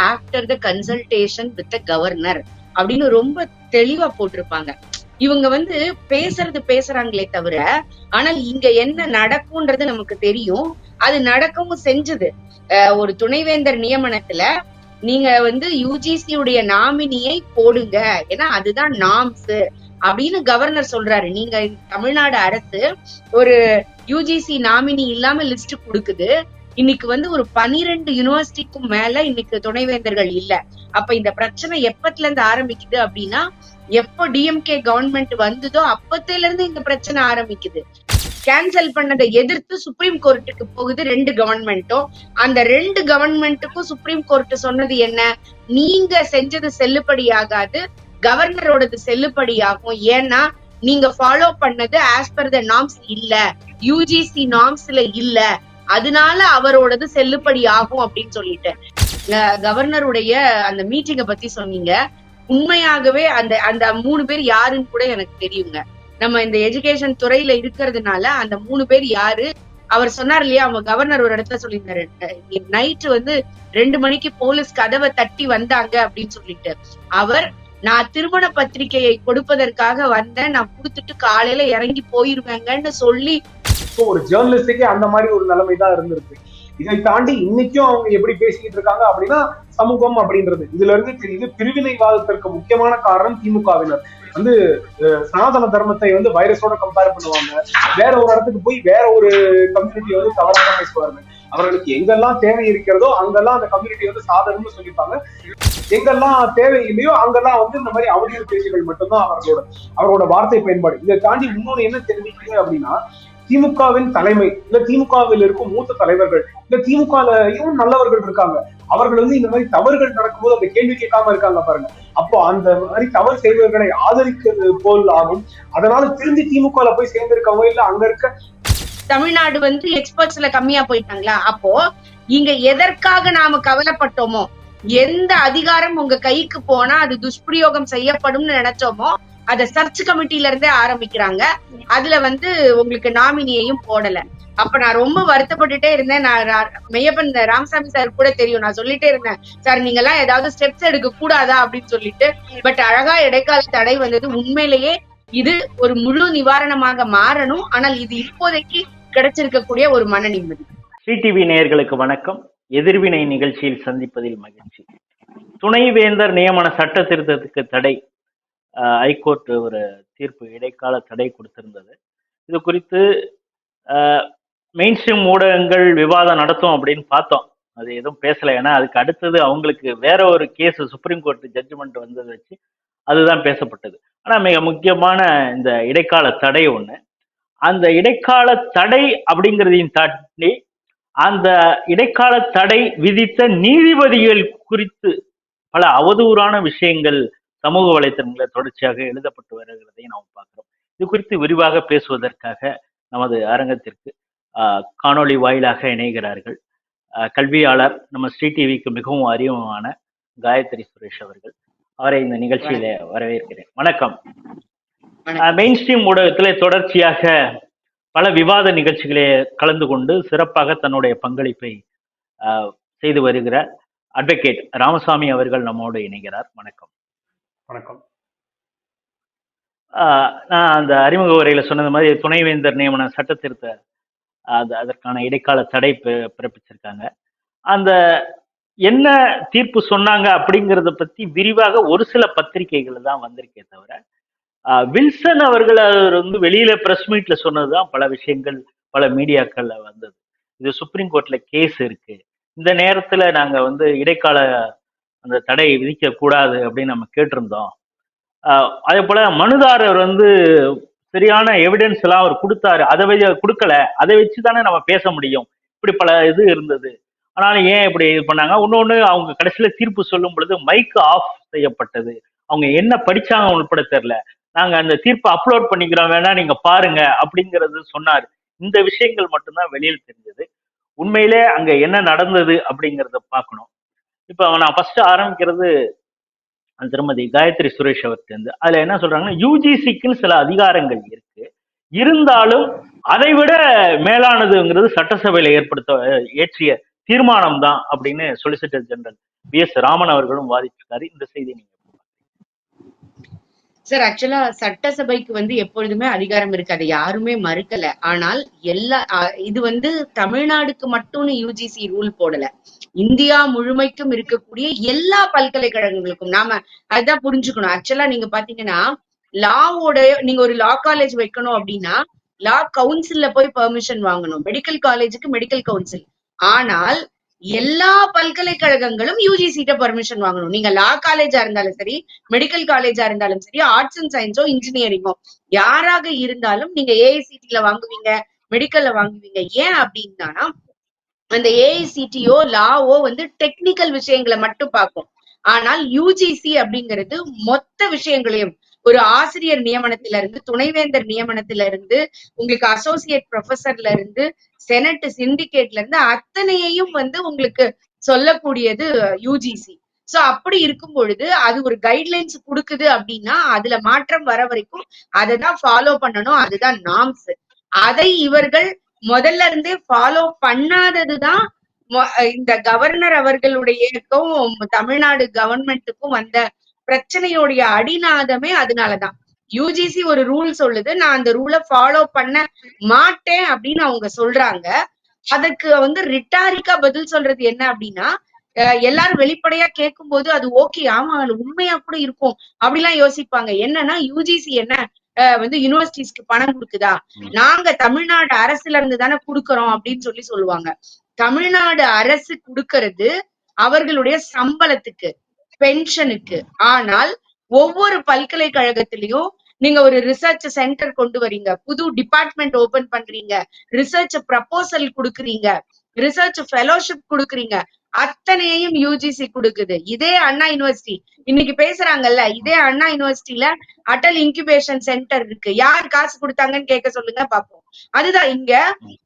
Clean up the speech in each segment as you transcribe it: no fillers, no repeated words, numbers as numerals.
After the consultation with the governor அப்படின்னு ரொம்ப தெளிவா போட்டிருப்பாங்க. இவங்க பேசுறாங்களே தவிர, ஆனால் இங்க என்ன நடக்கும்ன்றது நமக்கு தெரியும். அது நடக்கவும் செஞ்சது. ஒரு துணைவேந்தர் நியமனத்துல நீங்க யுஜிசி உடைய நாமினியை போடுங்க, ஏன்னா அதுதான் நாம்ஸ் அப்படின்னு கவர்னர் சொல்றாரு. நீங்க தமிழ்நாடு அரசு ஒரு யுஜிசி நாமினி இல்லாம லிஸ்ட் கொடுக்குது. இன்னைக்கு ஒரு 12 யூனிவர்சிட்டிக்கும் மேல இன்னைக்கு துணைவேந்தர்கள் இல்ல. அப்ப இந்த பிரச்சனை எப்பத்துல இருந்து ஆரம்பிக்குது அப்படின்னா, எப்போ டிஎம்கே கவர்மெண்ட் வந்ததோ அப்பத்துல இருந்து இந்த பிரச்சனை ஆரம்பிக்குது. கேன்சல் பண்ணதை எதிர்த்து சுப்ரீம் கோர்ட்டுக்கு போகுது 2 கவர்மெண்ட்டும். அந்த 2 கவர்மெண்ட்டுக்கும் சுப்ரீம் கோர்ட் சொன்னது என்ன? நீங்க செஞ்சது செல்லுபடியாகாது, கவர்னரோடது செல்லுபடியாகும். ஏன்னா நீங்க ஃபாலோ பண்ணது ஆஸ் பர் த நார்ம்ஸ் இல்ல, யூஜிசி நார்ம்ஸ்ல இல்ல, அதனால அவரோடது செல்லுபடி ஆகும் அப்படின்னு சொல்லிட்டு. கவர்னருடைய அந்த மீட்டிங்கை பத்தி சொன்னீங்க. உண்மையாகவே அந்த அந்த 3 பேர் யாருன்னு கூட எனக்கு தெரியுங்க. நம்ம இந்த எஜுகேஷன் துறையில இருக்கிறதுனால அந்த 3 பேர் யாரு அவர் சொன்னார் இல்லையா? அவங்க கவர்னர் ஒரு இடத்துல சொல்லியிருந்தாரு, நைட்டு 2 மணிக்கு போலீஸ் கதவை தட்டி வந்தாங்க அப்படின்னு சொல்லிட்டு. அவர், நான் திருமண பத்திரிகையை கொடுப்பதற்காக வந்தேன், நான் கொடுத்துட்டு காலையில இறங்கி போயிருவேங்கன்னு சொல்லி. ஒரு ஜேர்னலிஸ்டுக்கே அந்த மாதிரி ஒரு நிலைமைதான் இருந்திருக்கு. இதை தாண்டி இன்னைக்கும் அவங்க எப்படி பேசிக்கிட்டு இருக்காங்க அப்படின்னா, சமூகம் அப்படின்றது இதுல இருந்து தெரியுது. பிரிவினைவாதத்திற்கு முக்கியமான காரணம் திமுகவினர் சனாதன தர்மத்தை வைரஸோட கம்பேர் பண்ணுவாங்க. வேற ஒரு இடத்துக்கு போய் வேற ஒரு கம்யூனிட்டி தவறாக பேசுவார்கள். அவர்களுக்கு எங்கெல்லாம் தேவை இருக்கிறதோ அங்கெல்லாம் அந்த கம்யூனிட்டி சாதகம்னு சொல்லிப்பாங்க. எங்கெல்லாம் தேவை இல்லையோ அங்கெல்லாம் இந்த மாதிரி அவதூறு பேச்சுகள் மட்டும்தான் அவரோட வார்த்தை பயன்பாடு. இதை தாண்டி இன்னொன்னு என்ன தெரிவிக்குது அப்படின்னா, திமுகவின் தலைமை இல்ல திமுகவில் இருக்கும் மூத்த தலைவர்கள் இல்ல திமுகலையும் நல்லவர்கள் இருக்காங்க. அவர்கள் இந்த மாதிரி தவறுகள் நடக்கும்போது அந்த கேள்வி கேட்காம இருக்காங்க பாருங்க. அப்போ அந்த மாதிரி தவறு செய்வர்களை ஆதரிக்கிறது போல் ஆகும். அதனால திரும்பி திமுகல போய் சேர்ந்திருக்கவங்க இல்ல அங்க இருக்க தமிழ்நாடு எக்ஸ்பர்ட்ஸ்ல கம்மியா போயிட்டாங்களா? அப்போ இங்க எதற்காக நாம கவலைப்பட்டோமோ, எந்த அதிகாரம் உங்க கைக்கு போனா அது துஷ்பிரயோகம் செய்யப்படும் நினைச்சோமோ அத சர்ச் கமிட்டில இருந்தே ஆரம்பிக்கிறாங்க. அதுல உங்களுக்கு நாமினியையும் போடல. அப்ப நான் ரொம்ப வருத்தப்பட்டுட்டே இருந்தேன். நான் மெய்யப்பன் ராமசாமி சார் கூட தெரியும், நான் சொல்லிட்டே இருந்தேன், சார் நீங்க எல்லாம் ஏதாவது ஸ்டெப்ஸ் எடுக்க கூடாதா அப்படின்னு சொல்லிட்டு. பட் அழகா இடைக்கால தடை வந்தது. உண்மையிலேயே இது ஒரு முழு நிவாரணமாக மாறணும். ஆனால் இது இப்போதைக்கு கிடைச்சிருக்கக்கூடிய ஒரு மன நிம்மதி. சிடிவி நேயர்களுக்கு வணக்கம். எதிர்வினை நிகழ்ச்சியில் சந்திப்பதில் மகிழ்ச்சி. துணைவேந்தர் நியமன சட்ட திருத்தத்துக்கு தடை, ஹைகோர்ட் ஒரு தீர்ப்பு, இடைக்கால தடை கொடுத்திருந்தது. இது குறித்து மெயின் ஸ்ட்ரீம் ஊடகங்கள் விவாதம் நடத்தும் அப்படின்னு பார்த்தோம். அது எதுவும் பேசலை. ஏன்னா அதுக்கு அடுத்தது அவங்களுக்கு வேற ஒரு கேஸ் சுப்ரீம் கோர்ட் ஜட்ஜ்மெண்ட் வந்ததை வச்சு அதுதான் பேசப்பட்டது. ஆனால் மிக முக்கியமான இந்த இடைக்கால தடை ஒன்று, அந்த இடைக்கால தடை அப்படிங்கிறதையும் தாண்டி அந்த இடைக்கால தடை விதித்த நீதிபதிகள் குறித்து பல அவதூறான விஷயங்கள் சமூக வலைத்தளங்களில் தொடர்ச்சியாக எழுதப்பட்டு வருகிறதையும் நாம் பார்க்கிறோம். இது குறித்து விரிவாக பேசுவதற்காக நமது அரங்கத்திற்கு காணொளி வாயிலாக இணைகிறார்கள் கல்வியாளர், நம்ம ஸ்ரீ டிவிக்கு மிகவும் அறிமுகமான காயத்ரி சுரேஷ் அவர்கள். அவரை இந்த நிகழ்ச்சியில வரவேற்கிறேன். வணக்கம். மெயின் ஸ்ட்ரீம் ஊடகத்திலே தொடர்ச்சியாக பல விவாத நிகழ்ச்சிகளே கலந்து கொண்டு சிறப்பாக தன்னுடைய பங்களிப்பை செய்து வருகிற அட்வொகேட் ராமசாமி அவர்கள் நம்மோடு இணைகிறார். வணக்கம். வணக்கம். நான் அந்த அறிமுக உரையில சொன்னது மாதிரி துணைவேந்தர் நியமன சட்ட திருத்த அதற்கான இடைக்கால தடை பிறப்பிச்சிருக்காங்க. அந்த என்ன தீர்ப்பு சொன்னாங்க அப்படிங்கிறத பத்தி விரிவாக ஒரு சில பத்திரிகைகள் தான் வந்திருக்கே தவிர, வில்சன் அவர்கள் வெளியில பிரஸ் மீட்ல சொன்னதுதான் பல விஷயங்கள் பல மீடியாக்கள்ல வந்தது. இது சுப்ரீம் கோர்ட்ல கேஸ் இருக்கு, இந்த நேரத்துல நாங்க இடைக்கால அந்த தடை விதிக்க கூடாது அப்படின்னு நம்ம கேட்டிருந்தோம். அதே போல மனுதாரர் சரியான எவிடன்ஸ் எல்லாம் அவர் கொடுத்தாரு, அதை கொடுக்கல, அதை வச்சுதானே நம்ம பேச முடியும். இப்படி பல இது இருந்தது. ஆனாலும் ஏன் இப்படி இது பண்ணாங்க? இன்னொன்னு, அவங்க கடைசியில தீர்ப்பு சொல்லும் பொழுது மைக் ஆஃப் செய்யப்பட்டது. அவங்க என்ன படிச்சாங்க உள்பட தெரியல. நாங்க அந்த தீர்ப்பை அப்லோட் பண்ணிக்கிறோம், வேணா நீங்க பாருங்க அப்படிங்கிறது சொன்னாரு. இந்த விஷயங்கள் மட்டும்தான் வெளியில் தெரிஞ்சது. உண்மையிலே அங்க என்ன நடந்தது அப்படிங்கிறத பார்க்கணும். இப்ப நான் ஃபர்ஸ்ட் ஆரம்பிக்கிறது திருமதி காயத்ரி சுரேஷ் அவர்கிட்ட. அதுல என்ன சொல்றாங்கன்னா, யூஜிசிக்குன்னு சில அதிகாரங்கள் இருக்கு, இருந்தாலும் அதை விட மேலானதுங்கிறது சட்டசபையில இயற்றிய தீர்மானம் தான் அப்படின்னு சொலிசிட்டர் ஜெனரல் வி.எஸ். ராமன் அவர்களும் வாதிட்டிருக்காரு. இந்த செய்தி நீங்க சார் ஆக்சுவலா சட்டசபைக்கு வந்து எப்பொழுதுமே அதிகாரம் இருக்கு, அதை யாருமே மறுக்கல. ஆனால் இது வந்து தமிழ்நாடுக்கு மட்டும்னு யூஜிசி ரூல் போடல, இந்தியா முழுமைக்கும் இருக்கக்கூடிய எல்லா பல்கலைக்கழகங்களுக்கும். நாம அதுதான் புரிஞ்சுக்கணும். ஆக்சுவலா நீங்க பாத்தீங்கன்னா லாவோட, நீங்க ஒரு லா காலேஜ் வைக்கணும் அப்படின்னா லா கவுன்சில்ல போய் பெர்மிஷன் வாங்கணும், மெடிக்கல் காலேஜுக்கு மெடிக்கல் கவுன்சில். ஆனால் எல்லா பல்கலைக்கழகங்களும் யூஜிசிட்ட பெர்மிஷன் வாங்கணும். நீங்க லா காலேஜா இருந்தாலும் சரி, மெடிக்கல் காலேஜா இருந்தாலும் சரி, ஆர்ட்ஸ் அண்ட் சயின்ஸோ இன்ஜினியரிங்கோ யாராக இருந்தாலும் நீங்க ஏஐசிடில வாங்குவீங்க, மெடிக்கல்ல வாங்குவீங்க. ஏன் அப்படின்னா அந்த ஏஐசிடியோ லாவோ வந்து டெக்னிக்கல் விஷயங்களை மட்டும் பார்க்கும். ஆனால் யூஜிசி அப்படிங்கிறது மொத்த விஷயங்களையும், ஒரு ஆசிரியர் நியமனத்தில இருந்து, துணைவேந்தர் நியமனத்தில இருந்து, உங்களுக்கு அசோசியேட் ப்ரொஃபசர்ல இருந்து, செனட் சிண்டிகேட்ல இருந்து அத்தனையையும் வந்து உங்களுக்கு சொல்லக்கூடியது யூஜிசி. சோ அப்படி இருக்கும் பொழுது அது ஒரு கைட்லைன்ஸ் கொடுக்குது அப்படின்னா அதுல மாற்றம் வர வரைக்கும் அதை தான் ஃபாலோ பண்ணணும், அதுதான் நார்ம்ஸ். அதை இவர்கள் முதல்ல இருந்தே ஃபாலோ பண்ணாததுதான் இந்த கவர்னர் அவர்களுடையக்கும் தமிழ்நாடு கவர்மெண்ட்டுக்கும் வந்த பிரச்சனையோடைய அடிநாதமே அதனாலதான். யூஜிசி ஒரு ரூல் சொல்லுது, நான் அந்த ரூலை ஃபாலோ பண்ண மாட்டேன் அப்படின்னு அவங்க சொல்றாங்க. அதுக்கு வந்து ரிட்டாரிக்கா பதில் சொல்றது என்ன அப்படின்னா, எல்லாரும் வெளிப்படையா கேட்கும் போது அது ஓகே, ஆமா அது உண்மையா கூட இருக்கும் அப்படிலாம் யோசிப்பாங்க. என்னன்னா யூஜிசி என்ன வந்து யூனிவர்சிட்டிஸ்க்கு பணம் கொடுக்குதா, நாங்க தமிழ்நாடு அரசுல இருந்து தானே கொடுக்கறோம் அப்படின்னு சொல்லுவாங்க. தமிழ்நாடு அரசு கொடுக்கறது அவர்களுடைய சம்பளத்துக்கு, பென்ஷனுக்கு. ஆனால் ஒவ்வொரு பல்கலைக்கழகத்திலையும் நீங்க ஒரு ரிசர்ச் சென்டர் கொண்டு வரீங்க, புது டிபார்ட்மெண்ட் ஓபன் பண்றீங்க, ரிசர்ச் ப்ரப்போசல் கொடுக்குறீங்க, ரிசர்ச் ஃபெலோஷிப் கொடுக்குறீங்க, அத்தனையும் யூஜிசி கொடுக்குது. இதே அண்ணா யூனிவர்சிட்டி இன்னைக்கு பேசுறாங்கல்ல, இதே அண்ணா யூனிவர்சிட்டியில அட்டல் இன்குபேஷன் சென்டர் இருக்கு. யார் காசு கொடுத்தாங்கன்னு கேட்க சொல்லுங்க பாப்போம். அதுதான் இங்க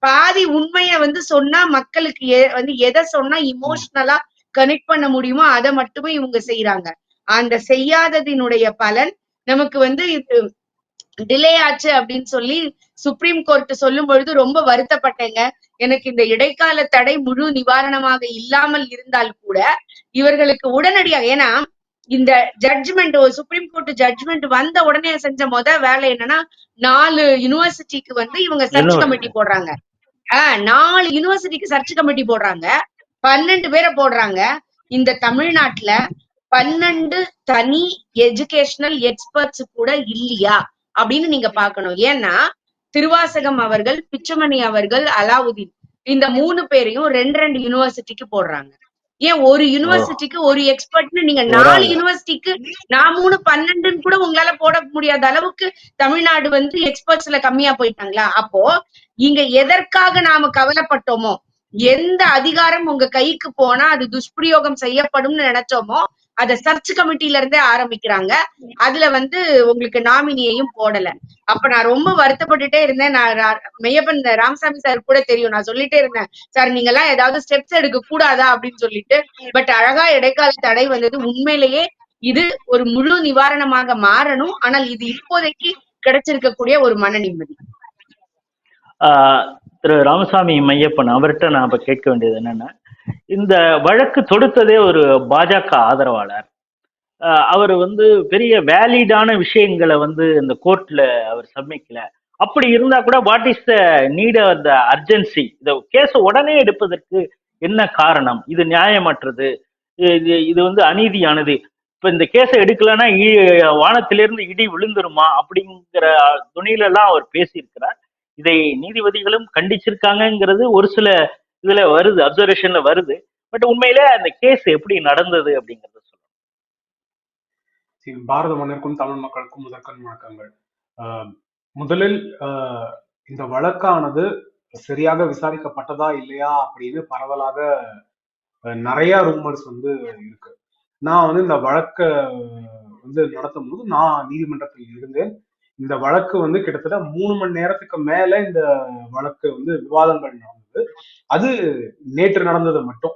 பாதி உண்மைய வந்து சொன்னா மக்களுக்கு வந்து எதை சொன்னா இமோஷனலா கனெக்ட் பண்ண முடியுமோ அதை மட்டுமே இவங்க செய்யறாங்க. அந்த செய்யாததினுடைய பலன் நமக்கு வந்து டிலே ஆச்சு அப்படின்னு சொல்லி சுப்ரீம் கோர்ட் சொல்லும் பொழுது ரொம்ப வருத்தப்பட்டேங்க. எனக்கு இந்த இடைக்கால தடை முழு நிவாரணமாக இல்லாமல் இருந்தால் கூட இவர்களுக்கு உடனடியாக, ஏன்னா இந்த ஜட்ஜ்மெண்ட், சுப்ரீம் கோர்ட் ஜட்ஜ்மெண்ட் வந்த உடனே செஞ்ச வேலை என்னன்னா 4 யூனிவர்சிட்டிக்கு வந்து இவங்க சர்ச் கமிட்டி போடுறாங்க. 4 யூனிவர்சிட்டிக்கு சர்ச் கமிட்டி போடுறாங்க, 12 பேரை போடுறாங்க. இந்த தமிழ்நாட்டுல 12 தனி எஜுகேஷனல் எக்ஸ்பர்ட்ஸ் கூட இல்லையா அப்படின்னு நீங்க பாக்கணும். ஏன்னா திருவாசகம் அவர்கள், பிச்சமணி அவர்கள், அலாவுதீன் இந்த 3 பேரையும் 2 யூனிவர்சிட்டிக்கு போடுறாங்க. ஏன் ஒரு யூனிவர்சிட்டிக்கு ஒரு எக்ஸ்பர்ட்னு நீங்க 4 யூனிவர்சிட்டிக்கு நான் 3 12 கூட உங்களால போட முடியாத அளவுக்கு தமிழ்நாடு வந்து எக்ஸ்பர்ட்ஸ்ல கம்மியா போயிட்டாங்களா? அப்போ இங்க எதற்காக நாம கவலைப்பட்டோமோ, எந்த அதிகாரம் உங்க கைக்கு போனா அது துஷ்பிரயோகம் செய்யப்படும்னு நினைச்சோமோ அத சர்ச் கமிட்டில இருந்தே ஆரம்பிக்கிறாங்க. அதுல வந்து உங்களுக்கு நாமினியையும் போடல. அப்ப நான் ரொம்ப வருத்தப்பட்டுட்டே இருந்தேன். நான் மெய்யப்பன் ராமசாமி சார் கூட தெரியும், நான் சொல்லிட்டே இருந்தேன், சார் நீங்க எல்லாம் ஏதாவது ஸ்டெப்ஸ் எடுக்க கூடாதா அப்படின்னு சொல்லிட்டு. பட் அழகா இடைக்கால தடை வந்தது. உண்மையிலேயே இது ஒரு முழு நிவாரணமாக மாறணும். ஆனால் இது இப்போதைக்கு கிடைச்சிருக்கக்கூடிய ஒரு மன நிம்மதி. திரு ராமசாமி மையப்பன் அவர்கிட்ட நான் இப்ப கேட்க வேண்டியது என்னன்னா, இந்த வழக்கு தொடுத்ததே ஒரு பாஜக ஆதரவாளர். அவர் வந்து பெரிய வேலிடான விஷயங்களை வந்து இந்த கோர்ட்ல அவர் சப்மிக்கல. அப்படி இருந்தா கூட what is the need of the urgency, இந்த கேஸ் உடனே எடுப்பதற்கு என்ன காரணம்? இது நியாயமற்றது, இது வந்து அநீதியானது. இப்ப இந்த கேஸை எடுக்கலன்னா வானத்திலிருந்து இடி விழுந்துருமா அப்படிங்கிற துணியில எல்லாம் அவர் பேசியிருக்கிறார். இதை நீதிபதிகளும் கண்டிச்சிருக்காங்கிறது ஒரு சில இதுல வருது, அப்சர்வேஷன்ல வருது. பட் உண்மையிலே அந்த கேஸ் எப்படி நடந்தது அப்படிங்கறத சொல்லுங்க. பாரத மன்னருக்கும் தமிழ் மக்களுக்கும் முதற்கண் வணக்கங்கள். முதலில் இந்த வழக்கானது சரியாக விசாரிக்கப்பட்டதா இல்லையா அப்படின்னு பரவலாக நிறைய ரூமர்ஸ் வந்து இருக்கு. நான் வந்து இந்த வழக்க வந்து நடத்தும் போது நான் நீதிமன்றத்தில் இருந்தேன். இந்த வழக்கு வந்து கிட்டத்தட்ட 3 மணி நேரத்துக்கு மேல இந்த வழக்கு வந்து விவாதங்கள் நடந்தது. அது நேற்று நடந்தது மட்டும்,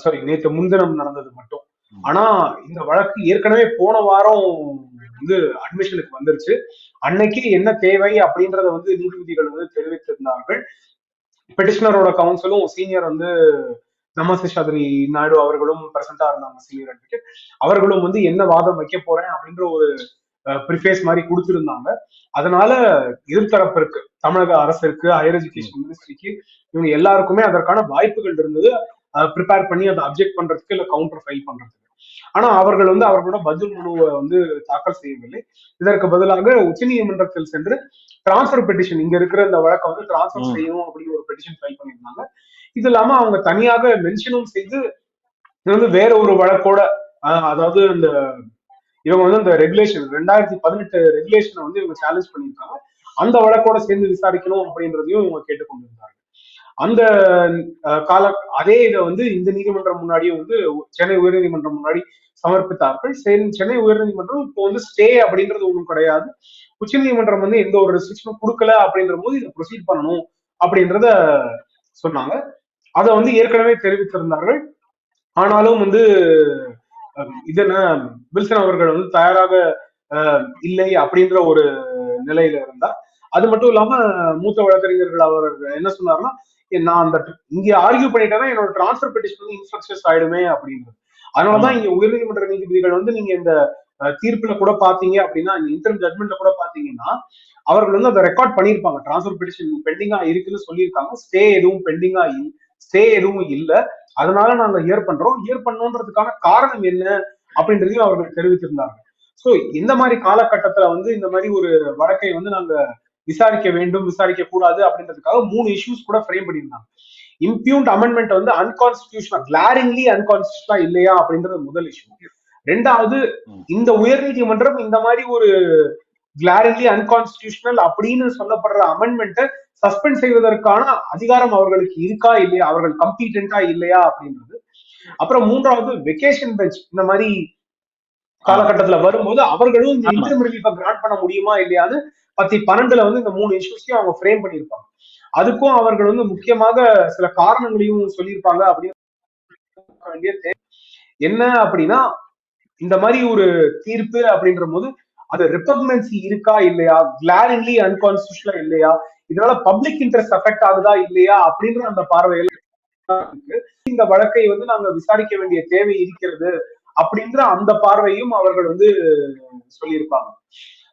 சாரி நேற்று முன்தினம் நடந்தது மட்டும். ஆனா இந்த வழக்கு ஏற்கனவே போன வாரம் வந்து அட்மிஷனுக்கு வந்துருச்சு. அன்னைக்கு என்ன தேவை அப்படின்றத வந்து நீதிபதிகள் வந்து தெரிவித்திருந்தார்கள். பெட்டிஷனரோட கவுன்சிலும் சீனியர் வந்து நம்ம சேஷாத்ரி நாயுடு அவர்களும் பிரசண்டா இருந்தாங்க, சீனியர் அட்வொகேட். அவர்களும் வந்து என்ன வாதம் வைக்க போறேன் அப்படின்ற ஒரு ப்ரிஃபேஸ் மாதிரி கொடுத்திருந்தாங்க. அதனால எதிர்த்தரப்பிற்கு, தமிழக அரசிற்கு, ஹையர் எஜுகேஷன் மினிஸ்ட்ரிக்கு, இவங்க எல்லாருக்குமே அதற்கான வாய்ப்புகள் இருந்தது ப்ரிப்பேர் பண்ணி அதை அப்ஜெக்ட் பண்றதுக்கு இல்ல கவுண்டர் ஃபைல் பண்றதுக்கு. ஆனா அவர்கள் வந்து அவர்களோட பதில் மனுவை வந்து தாக்கல் செய்யவில்லை. இதற்கு பதிலாக உச்சநீதிமன்றத்தில் சென்று டிரான்ஸ்பர் பெட்டிஷன், இங்க இருக்கிற இந்த வழக்கை வந்து டிரான்ஸ்பர் செய்யணும் அப்படின்னு ஒரு பெட்டிஷன் ஃபைல் பண்ணியிருந்தாங்க. இது இல்லாம அவங்க தனியாக மென்ஷனும் செய்து இது வந்து வேற ஒரு வழக்கோட, அதாவது இந்த இவங்க வந்து இந்த ரெகுலேஷன் 2018 ரெகுலேஷனை வந்து இவங்க சேலஞ்ச் பண்ணியிருக்காங்க, அந்த வழக்கோட சேர்ந்து விசாரிக்கணும் அப்படின்றதையும் இவங்க கேட்டுக்கொண்டிருந்தாங்க. அந்த கால அதே இதை வந்து இந்த நீதிமன்றம் முன்னாடியும் வந்து சென்னை உயர்நீதிமன்றம் முன்னாடி சமர்ப்பித்தார்கள். சென்னை உயர்நீதிமன்றம் இப்போ வந்து ஸ்டே அப்படின்றது ஒன்றும் கிடையாது, உச்ச நீதிமன்றம் வந்து எந்த ஒரு ரெஸ்ட்ரிக்ஷனும் கொடுக்கல அப்படின்ற போது இதை ப்ரொசீட் பண்ணணும் அப்படின்றத சொன்னாங்க. அதை வந்து ஏற்கனவே தெரிவித்திருந்தார்கள். ஆனாலும் வந்து இதென்ன வில்சன் அவர்கள் வந்து தயாராக இல்லை அப்படின்ற ஒரு நிலையில இருந்தார். அது மட்டும் இல்லாம மூத்த வழக்கறிஞர்கள் அவர் என்ன சொன்னார்னா, நான் அந்த இங்க ஆர்கியூ பண்ணிட்டேன்னா என்னோட டிரான்ஸ்பர் பெட்டிஷன் வந்து இன்ஃபெக்ஷஸ் ஆயிடுமே அப்படின்றது. அதனாலதான் இங்க உயர்நீதிமன்ற நீதிபதிகள் வந்து நீங்க இந்த தீர்ப்புல கூட பாத்தீங்க அப்படின்னா, இந்த இன்டர்ம் ஜட்மெண்ட்ல கூட பாத்தீங்கன்னா அவர்கள் வந்து அதை ரெக்கார்ட் பண்ணியிருப்பாங்க. டிரான்ஸ்பர் பெட்டிஷன் பெண்டிங்கா இருக்குன்னு சொல்லியிருக்காங்க, ஸ்டே எதுவும் பெண்டிங்கா ஸ்டே எதுவும் இல்ல, அதனால நாங்க ஹியர் பண்றோம், ஹியர் பண்ணோன்றதுக்கான காரணம் என்ன அப்படின்றதையும் அவர்கள் தெரிவித்திருந்தாங்க. சோ இந்த மாதிரி காலகட்டத்துல வந்து இந்த மாதிரி ஒரு வழக்கை வந்து நாங்க விசாரிக்க வேண்டும், விசாரிக்க கூடாது அப்படின்றதுக்காக 3 இஷ்யூஸ் கூட ஃப்ரேம் பண்ணியிருந்தாங்க. இம்பியூண்ட் அமெண்ட்மெண்ட் வந்து அன்கான்ஸ்டிடியூஷனல், கிளாரிங்லி அன்கான்ஸ்டிடியூஷனல் இல்லையா அப்படின்றது முதல் இஷ்யூ. ரெண்டாவது, இந்த உயர்நீதிமன்றம் இந்த மாதிரி ஒரு கிளாரிங்லி அன்கான்ஸ்டிடியூஷனல் அப்படின்னு சொல்லப்படுற அமெண்ட்மெண்ட்டை சஸ்பெண்ட் செய்வதற்கான அதிகாரம் அவர்களுக்கு இருக்கா இல்லையா, அவர்கள் கம்பீட்டன்டா இல்லையா அப்படின்றது. அப்புறம் மூன்றாவது, வெக்கேஷன் பெஞ்ச் இந்த மாதிரி காலகட்டத்துல வரும்போது அவர்களும் இந்த இன்டர்ம் ரிலீஃபை கிராண்ட் பண்ண முடியுமா இல்லையான்னு 2012 வந்து இந்த 3 இஷ்யூஸையும் அவங்க ஃப்ரேம் பண்ணியிருப்பாங்க. அதுக்கும் அவர்கள் வந்து முக்கியமாக சில காரணங்களையும் சொல்லியிருப்பாங்க. அப்படின்னு என்ன அப்படின்னா, இந்த மாதிரி ஒரு தீர்ப்பு அப்படின்ற போது அது ரிபக்னன்சி இருக்கா இல்லையா, கிளாரிங்லி அன்கான்ஸ்டிடியூஷனல் இல்லையா, இதனால பப்ளிக் இன்ட்ரெஸ்ட் அஃபெக்ட் ஆகுதா இல்லையா அப்படின்ற அந்த பார்வையில இந்த வழக்கை வந்து நாங்க விசாரிக்க வேண்டிய தேவை இருக்கிறது அப்படின்ற அந்த பார்வையும் அவர்கள் வந்து சொல்லியிருப்பாங்க.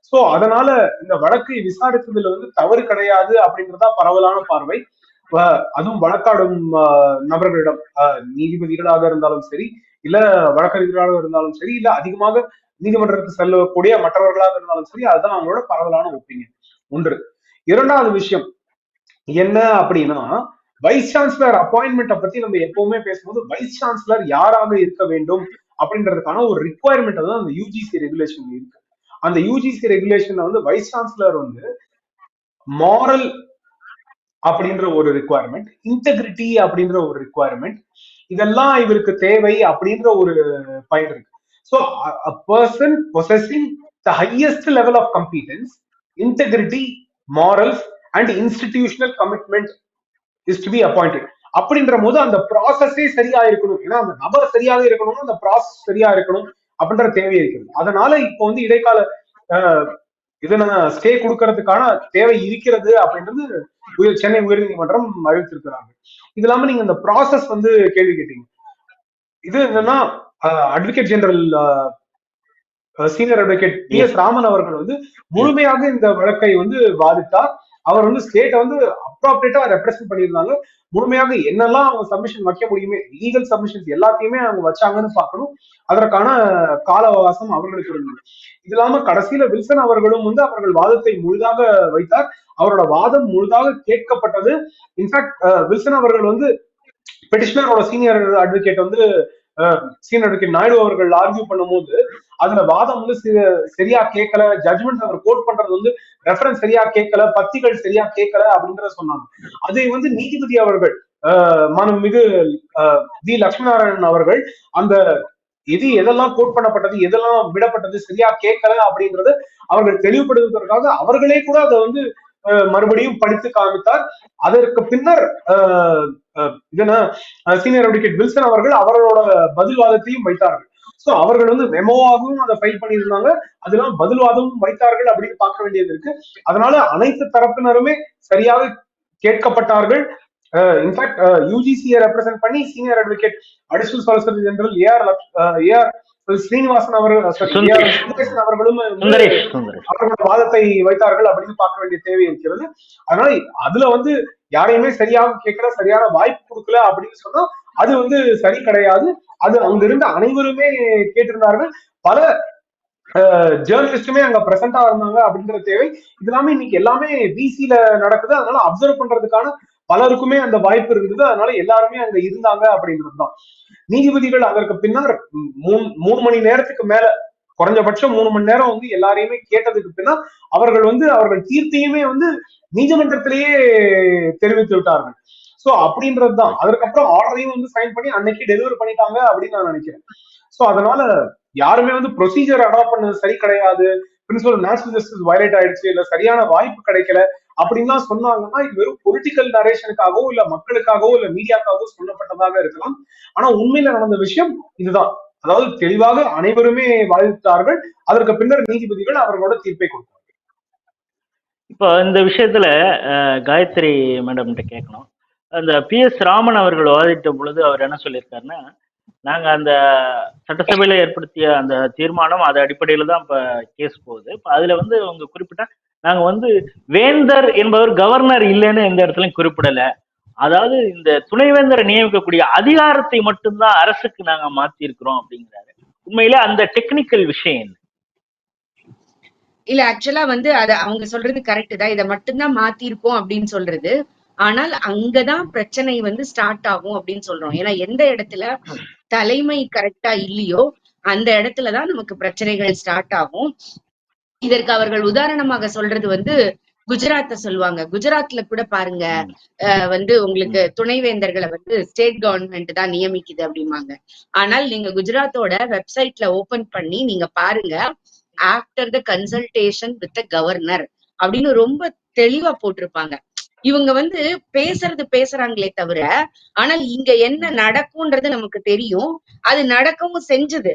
சோ அதனால இந்த வழக்கை விசாரித்ததுல வந்து தவறு கிடையாது அப்படின்றதா பரவலான பார்வை. அதுவும் வழக்காடும் நபர்களிடம், நீதிபதிகளாக இருந்தாலும் சரி, இல்ல வழக்கறிஞர்களாக இருந்தாலும் சரி, இல்ல அதிகமாக நீதிமன்றத்துக்கு செல்லக்கூடிய மற்றவர்களாக இருந்தாலும் சரி, அதுதான் அவங்களோட பரவலான ஒப்பீனியன். ஒன்று. இரண்டாவது விஷயம் என்ன அப்படின்னா, வைஸ் சான்சலர் அப்பாயின்மெண்ட்டை பத்தி நம்ம எப்பவுமே பேசும்போது வைஸ் சான்சலர் யாராக இருக்க வேண்டும் அப்படின்றதுக்கான ஒரு ரிக்குவயர்மெண்ட் தான் அந்த யூஜிசி ரெகுலேஷன் இருக்கு. அந்த யூஜிசி ரெகுலேஷன்ல வந்து வைஸ் சான்சலர் வந்து மாரல் அப்படின்ற ஒரு ரிக்குவயர்மெண்ட், இன்டெகிரிட்டி அப்படின்ற ஒரு ரிக்குவயர்மெண்ட், இதெல்லாம் இவருக்கு தேவை அப்படின்ற ஒரு பாயிண்ட் இருக்கு. So a person possessing the highest level of competence, integrity, morals and institutional commitment is to be appointed அப்படின்ற போது அந்த ப்ராசஸே சரியா இருக்கணும். ஏன்னா அந்த நபர் சரியாக இருக்கணும், அந்த ப்ராசஸ் சரியா இருக்கணும் அப்படின்ற தேவை இருக்கிறது. அதனால இப்போ வந்து இடைக்கால இதனை ஸ்டே கொடுக்கறதுக்கான தேவை இருக்கிறது அப்படின்றது சென்னை உயர்நீதிமன்றம் அறிவித்திருக்கிறாங்க. இது இல்லாம நீங்க இந்த ப்ராசஸ் வந்து கேள்வி கேட்டீங்க. இது என்னன்னா, advocate general senior advocate PS Raman அவர்கள் வந்து முழுமையாக இந்த வழக்கை வந்து வாதிட்டார். அவர் வந்து ஸ்டேட்டை வந்து அப்ராப்ரியேட்டா ரெப்ரசென்ட் பண்ணியிருந்தாங்க. முழுமையாக என்னெல்லாம் அவங்க சப்மிஷன் வைக்க முடியுமே, லீகல் சப்மிஷன்ஸ் எல்லாத்தையுமே அவங்க வச்சாங்கன்னு பார்க்கணும். அதற்கான கால அவகாசம் அவர்களுக்கு இருந்தது. இது இல்லாம கடைசியில வில்சன் அவர்களும் வந்து அவர்கள் வாதத்தை முழுதாக வைத்தார். அவரோட வாதம் முழுதாக கேட்கப்பட்டது. இன்ஃபேக்ட் வில்சன் அவர்கள் வந்து பெட்டிஷனரோட சீனியர் அட்வொகேட் வந்து சீனியர் அட்வொகேட் நாயுடு அவர்கள் ஆர்கியூ பண்ணும்போது அதுல வாதம் வந்து சரியா கேட்கல, ஜட்மெண்ட் அவர் கோட் பண்றது வந்து ரெஃபரன்ஸ் சரியா கேட்கல, பத்திகள் சரியா கேட்கல அப்படின்றத சொன்னாங்க. அதை வந்து நீதிபதி அவர்கள் மாண்புமிகு வி லட்சுமிநாராயணன் அவர்கள் அந்த எதெல்லாம் கோட் பண்ணப்பட்டது, எதெல்லாம் விடப்பட்டது, சரியா கேட்கல அப்படின்றது அவர்கள் தெளிவுபடுத்துவதற்காக அவர்களே கூட அதை வந்து மறுபடியும் படித்து காமித்தார். அதற்கு பின்னர் சீனியர் அட்வொகேட் வில்சன் அவர்கள் அவர்களோட பதில்வாதத்தையும் வைத்தார்கள். சோ அவர்கள் வந்து மெமோவாகவும் அதை ஃபைல் பண்ணியிருந்தாங்க, அதெல்லாம் பதில்வாதமும் வைத்தார்கள் அப்படின்னு பார்க்க வேண்டியது இருக்கு. அதனால அனைத்து தரப்பினருமே சரியாக கேட்கப்பட்டார்கள். இன்ஃபேக்ட் யூஜிசியை ரெப்ரசென்ட் பண்ணி senior advocate additional solicitor general A R Srinivasan Sundaresh Sundaresan அவர்களும் சுந்தரேஷ் சுந்தரேஷ் அவர்களோட வாதத்தை வைத்தார்கள் அப்படின்னு பார்க்க வேண்டிய தேவை இருக்கிறது. அதனால அதுல யாரையுமே சரியாக கேட்கல, சரியான வாய்ப்பு கொடுக்கல அப்படின்னு சொன்னா அது சரி கிடையாது. அது அங்கிருந்த அனைவருமே கேட்டிருந்தார்கள். பல ஜேர்னலிஸ்டுமே அங்க பிரசண்டா இருந்தாங்க அப்படிங்கிற தேவை. இது இன்னைக்கு எல்லாமே பிசில நடக்குது. அதனால அப்சர்வ் பண்றதுக்கான பலருக்குமே அந்த வாய்ப்பு இருந்தது. அதனால எல்லாருமே அங்க இருந்தாங்க அப்படின்றதுதான். நீதிபதிகள் அதற்கு பின்னர் 3 மணி நேரத்துக்கு மேல, குறைஞ்சபட்சம் 3 மணி நேரம் எல்லாரையுமே கேட்டதுக்கு பின்னால் அவர்கள் தீர்ப்பையுமே நீதிமன்றத்திலேயே தெரிவித்து விட்டார்கள். சோ அப்படின்றதுதான். அதற்கப்புறம் ஆர்டரையும் சைன் பண்ணி அன்னைக்கு டெலிவரி பண்ணிட்டாங்க அப்படின்னு நான் நினைக்கிறேன். சோ அதனால யாருமே ப்ரொசீஜர் அடாப்ட் பண்ணது சரி கிடையாது, பிரின்சிபல் நேஷனல் ஜஸ்டிஸ் வயலேட் ஆயிடுச்சு, இல்ல சரியான வாய்ப்பு கிடைக்கல அப்படின்லாம் சொன்னாங்கன்னா இது வெறும் பொலிட்டிக்கல் நரேஷனுக்காகவோ இல்ல மக்களுக்காகவோ இல்ல மீடியாக்காகவோ சொல்லப்பட்டதாக இருக்கலாம். ஆனா உண்மையில நடந்த விஷயம் இதுதான். அதாவது தெளிவாக அனைவருமே வாழ்த்தார்கள். அதற்கு பின்னர் நீதிபதிகள் அவர்களோட தீர்ப்பை கொடுத்தாங்க. இப்போ இந்த விஷயத்துல காயத்ரி மேடம் கேட்கணும். அந்த PS ராமன் அவர்கள் வாதிட்ட பொழுது அவர் என்ன சொல்லியிருக்காருன்னா, நாங்க அந்த சட்டசபையில ஏற்படுத்திய அந்த தீர்மானம் அது அடிப்படையில தான் இப்ப கேஸ் போகுது. இப்ப அதுல அவங்க குறிப்பிட்டா நாங்க வேந்தர் என்பவர் கவர்னர் இல்லைன்னு எந்த இடத்துலயும் குறிப்பிடல. அதாவது இந்த துணைவேந்தரை நியமிக்கக்கூடிய அதிகாரத்தை மட்டும்தான் அரசுக்கு நாங்க மாத்தி இருக்கிறோம் அப்படிங்கிறாரு. உண்மையில அந்த டெக்னிக்கல் விஷயம் என்ன? இல்ல ஆக்சுவலா அத அவங்க சொல்றது கரெக்ட் தான். இதை மட்டும்தான் மாத்திருக்கோம் அப்படின்னு சொல்றது. ஆனால் அங்கதான் பிரச்சனை ஸ்டார்ட் ஆகும் அப்படின்னு சொல்றோம். ஏன்னா எந்த இடத்துல தலைமை கரெக்டா இல்லையோ அந்த இடத்துலதான் நமக்கு பிரச்சனைகள் ஸ்டார்ட் ஆகும். இதற்கு அவர்கள் உதாரணமாக சொல்றது குஜராத்தை சொல்லுவாங்க. குஜராத்ல கூட பாருங்க, உங்களுக்கு துணைவேந்தர்களை ஸ்டேட் கவர்மெண்ட் தான் நியமிக்குது அப்படிம்பாங்க. ஆனால் நீங்க குஜராத்தோட வெப்சைட்ல ஓபன் பண்ணி நீங்க பாருங்க, after the consultation with the governor அப்படின்னு ரொம்ப தெளிவா போட்டிருப்பாங்க. இவங்க பேசுறாங்களே தவிர, ஆனால் இங்க என்ன நடக்கும்ன்றது நமக்கு தெரியும். அது நடக்கவும் செஞ்சது.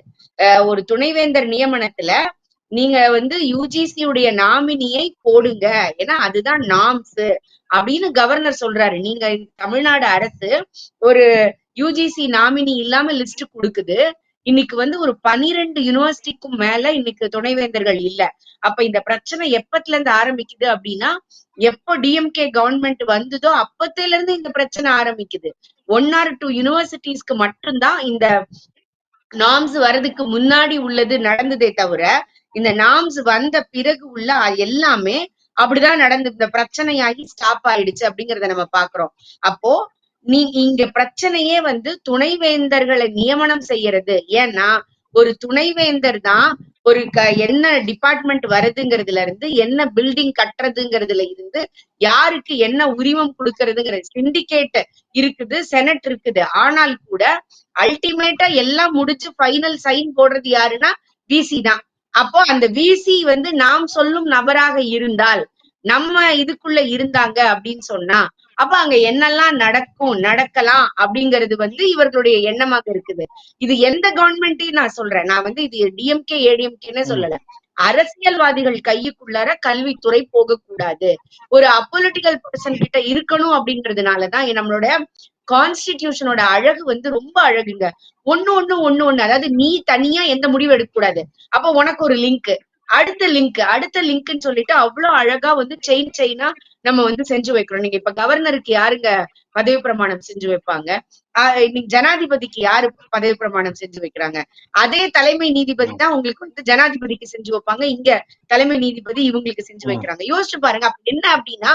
ஒரு துணைவேந்தர் நியமனத்துல நீங்க யூஜிசி உடைய நாமினியை போடுங்க, ஏன்னா அதுதான் நாம்ஸ் அப்படின்னு கவர்னர் சொல்றாரு. நீங்க தமிழ்நாடு அரசு ஒரு யூஜிசி நாமினி இல்லாம லிஸ்ட் கொடுக்குது. இன்னைக்கு ஒரு 12 யூனிவர்சிட்டிக்கும் மேல இன்னைக்கு துணைவேந்தர்கள் இல்ல. அப்ப இந்த பிரச்சனை எப்பத்துல இருந்து ஆரம்பிக்குது அப்படின்னா, எப்போ டிஎம்கே கவர்மெண்ட் வந்ததோ அப்பத்துல இருந்து இந்த பிரச்சனை ஆரம்பிக்குது. 1 or 2 யூனிவர்சிட்டிஸ்க்கு மட்டும்தான் இந்த நாம்ஸ் வர்றதுக்கு முன்னாடி உள்ளது நடந்ததே தவிர, இந்த நாம்ஸ் வந்த பிறகு உள்ள எல்லாமே அப்படிதான் நடந்து இந்த பிரச்சனையாகி ஸ்டாப் ஆயிடுச்சு அப்படிங்கறத நம்ம பாக்குறோம். அப்போ இங்க பிரச்சனையே துணைவேந்தர்களை நியமனம் செய்யறது. ஏன்னா ஒரு துணைவேந்தர் தான் ஒரு என்ன டிபார்ட்மெண்ட் வருதுங்கிறதுல இருந்து, என்ன பில்டிங் கட்டுறதுங்கிறதுல இருந்து, யாருக்கு என்ன உரிமம் கொடுக்கறதுங்கிற சிண்டிகேட் இருக்குது, செனட் இருக்குது. ஆனால் கூட அல்டிமேட்டா எல்லாம் முடிச்சு ஃபைனல் சைன் போடுறது யாருன்னா விசி தான். அப்போ அந்த விசி நாம் சொல்லும் நபராக இருந்தால், நம்ம இதுக்குள்ள இருந்தாங்க அப்படின்னு சொன்னா, அப்ப அங்க என்னெல்லாம் நடக்கலாம் அப்படிங்கிறது இவர்களுடைய எண்ணமாக இருக்குது. இது எந்த கவர்மெண்ட்டையும் நான் சொல்றேன். நான் இது டிஎம்கே ஏடிஎம்கேன்னு சொல்லல. அரசியல்வாதிகள் கையுக்குள்ளார கல்வித்துறை போகக்கூடாது, ஒரு அப்பொலிட்டிக்கல் பர்சன் கிட்ட இருக்கணும் அப்படின்றதுனாலதான் நம்மளோட கான்ஸ்டிடியூஷனோட அழகு ரொம்ப அழகுங்க. ஒண்ணு அதாவது நீ தனியா எந்த முடிவு எடுக்க கூடாது. அப்ப உனக்கு ஒரு லிங்க், அடுத்த லிங்க்ன்னு சொல்லிட்டு அவ்வளவு அழகா செயினா நம்ம செஞ்சு வைக்கிறோம். நீங்க இப்ப கவர்னருக்கு யாருங்க பதவி பிரமாணம் செஞ்சு வைப்பாங்க? இன்னைக்கு ஜனாதிபதிக்கு யாரு பதவி பிரமாணம் செஞ்சு வைக்கிறாங்க? அதே தலைமை நீதிபதி தான் உங்களுக்கு ஜனாதிபதிக்கு செஞ்சு வைப்பாங்க. இங்க தலைமை நீதிபதி இவங்களுக்கு செஞ்சு வைக்கிறாங்க. யோசிச்சு பாருங்க. என்ன அப்படின்னா,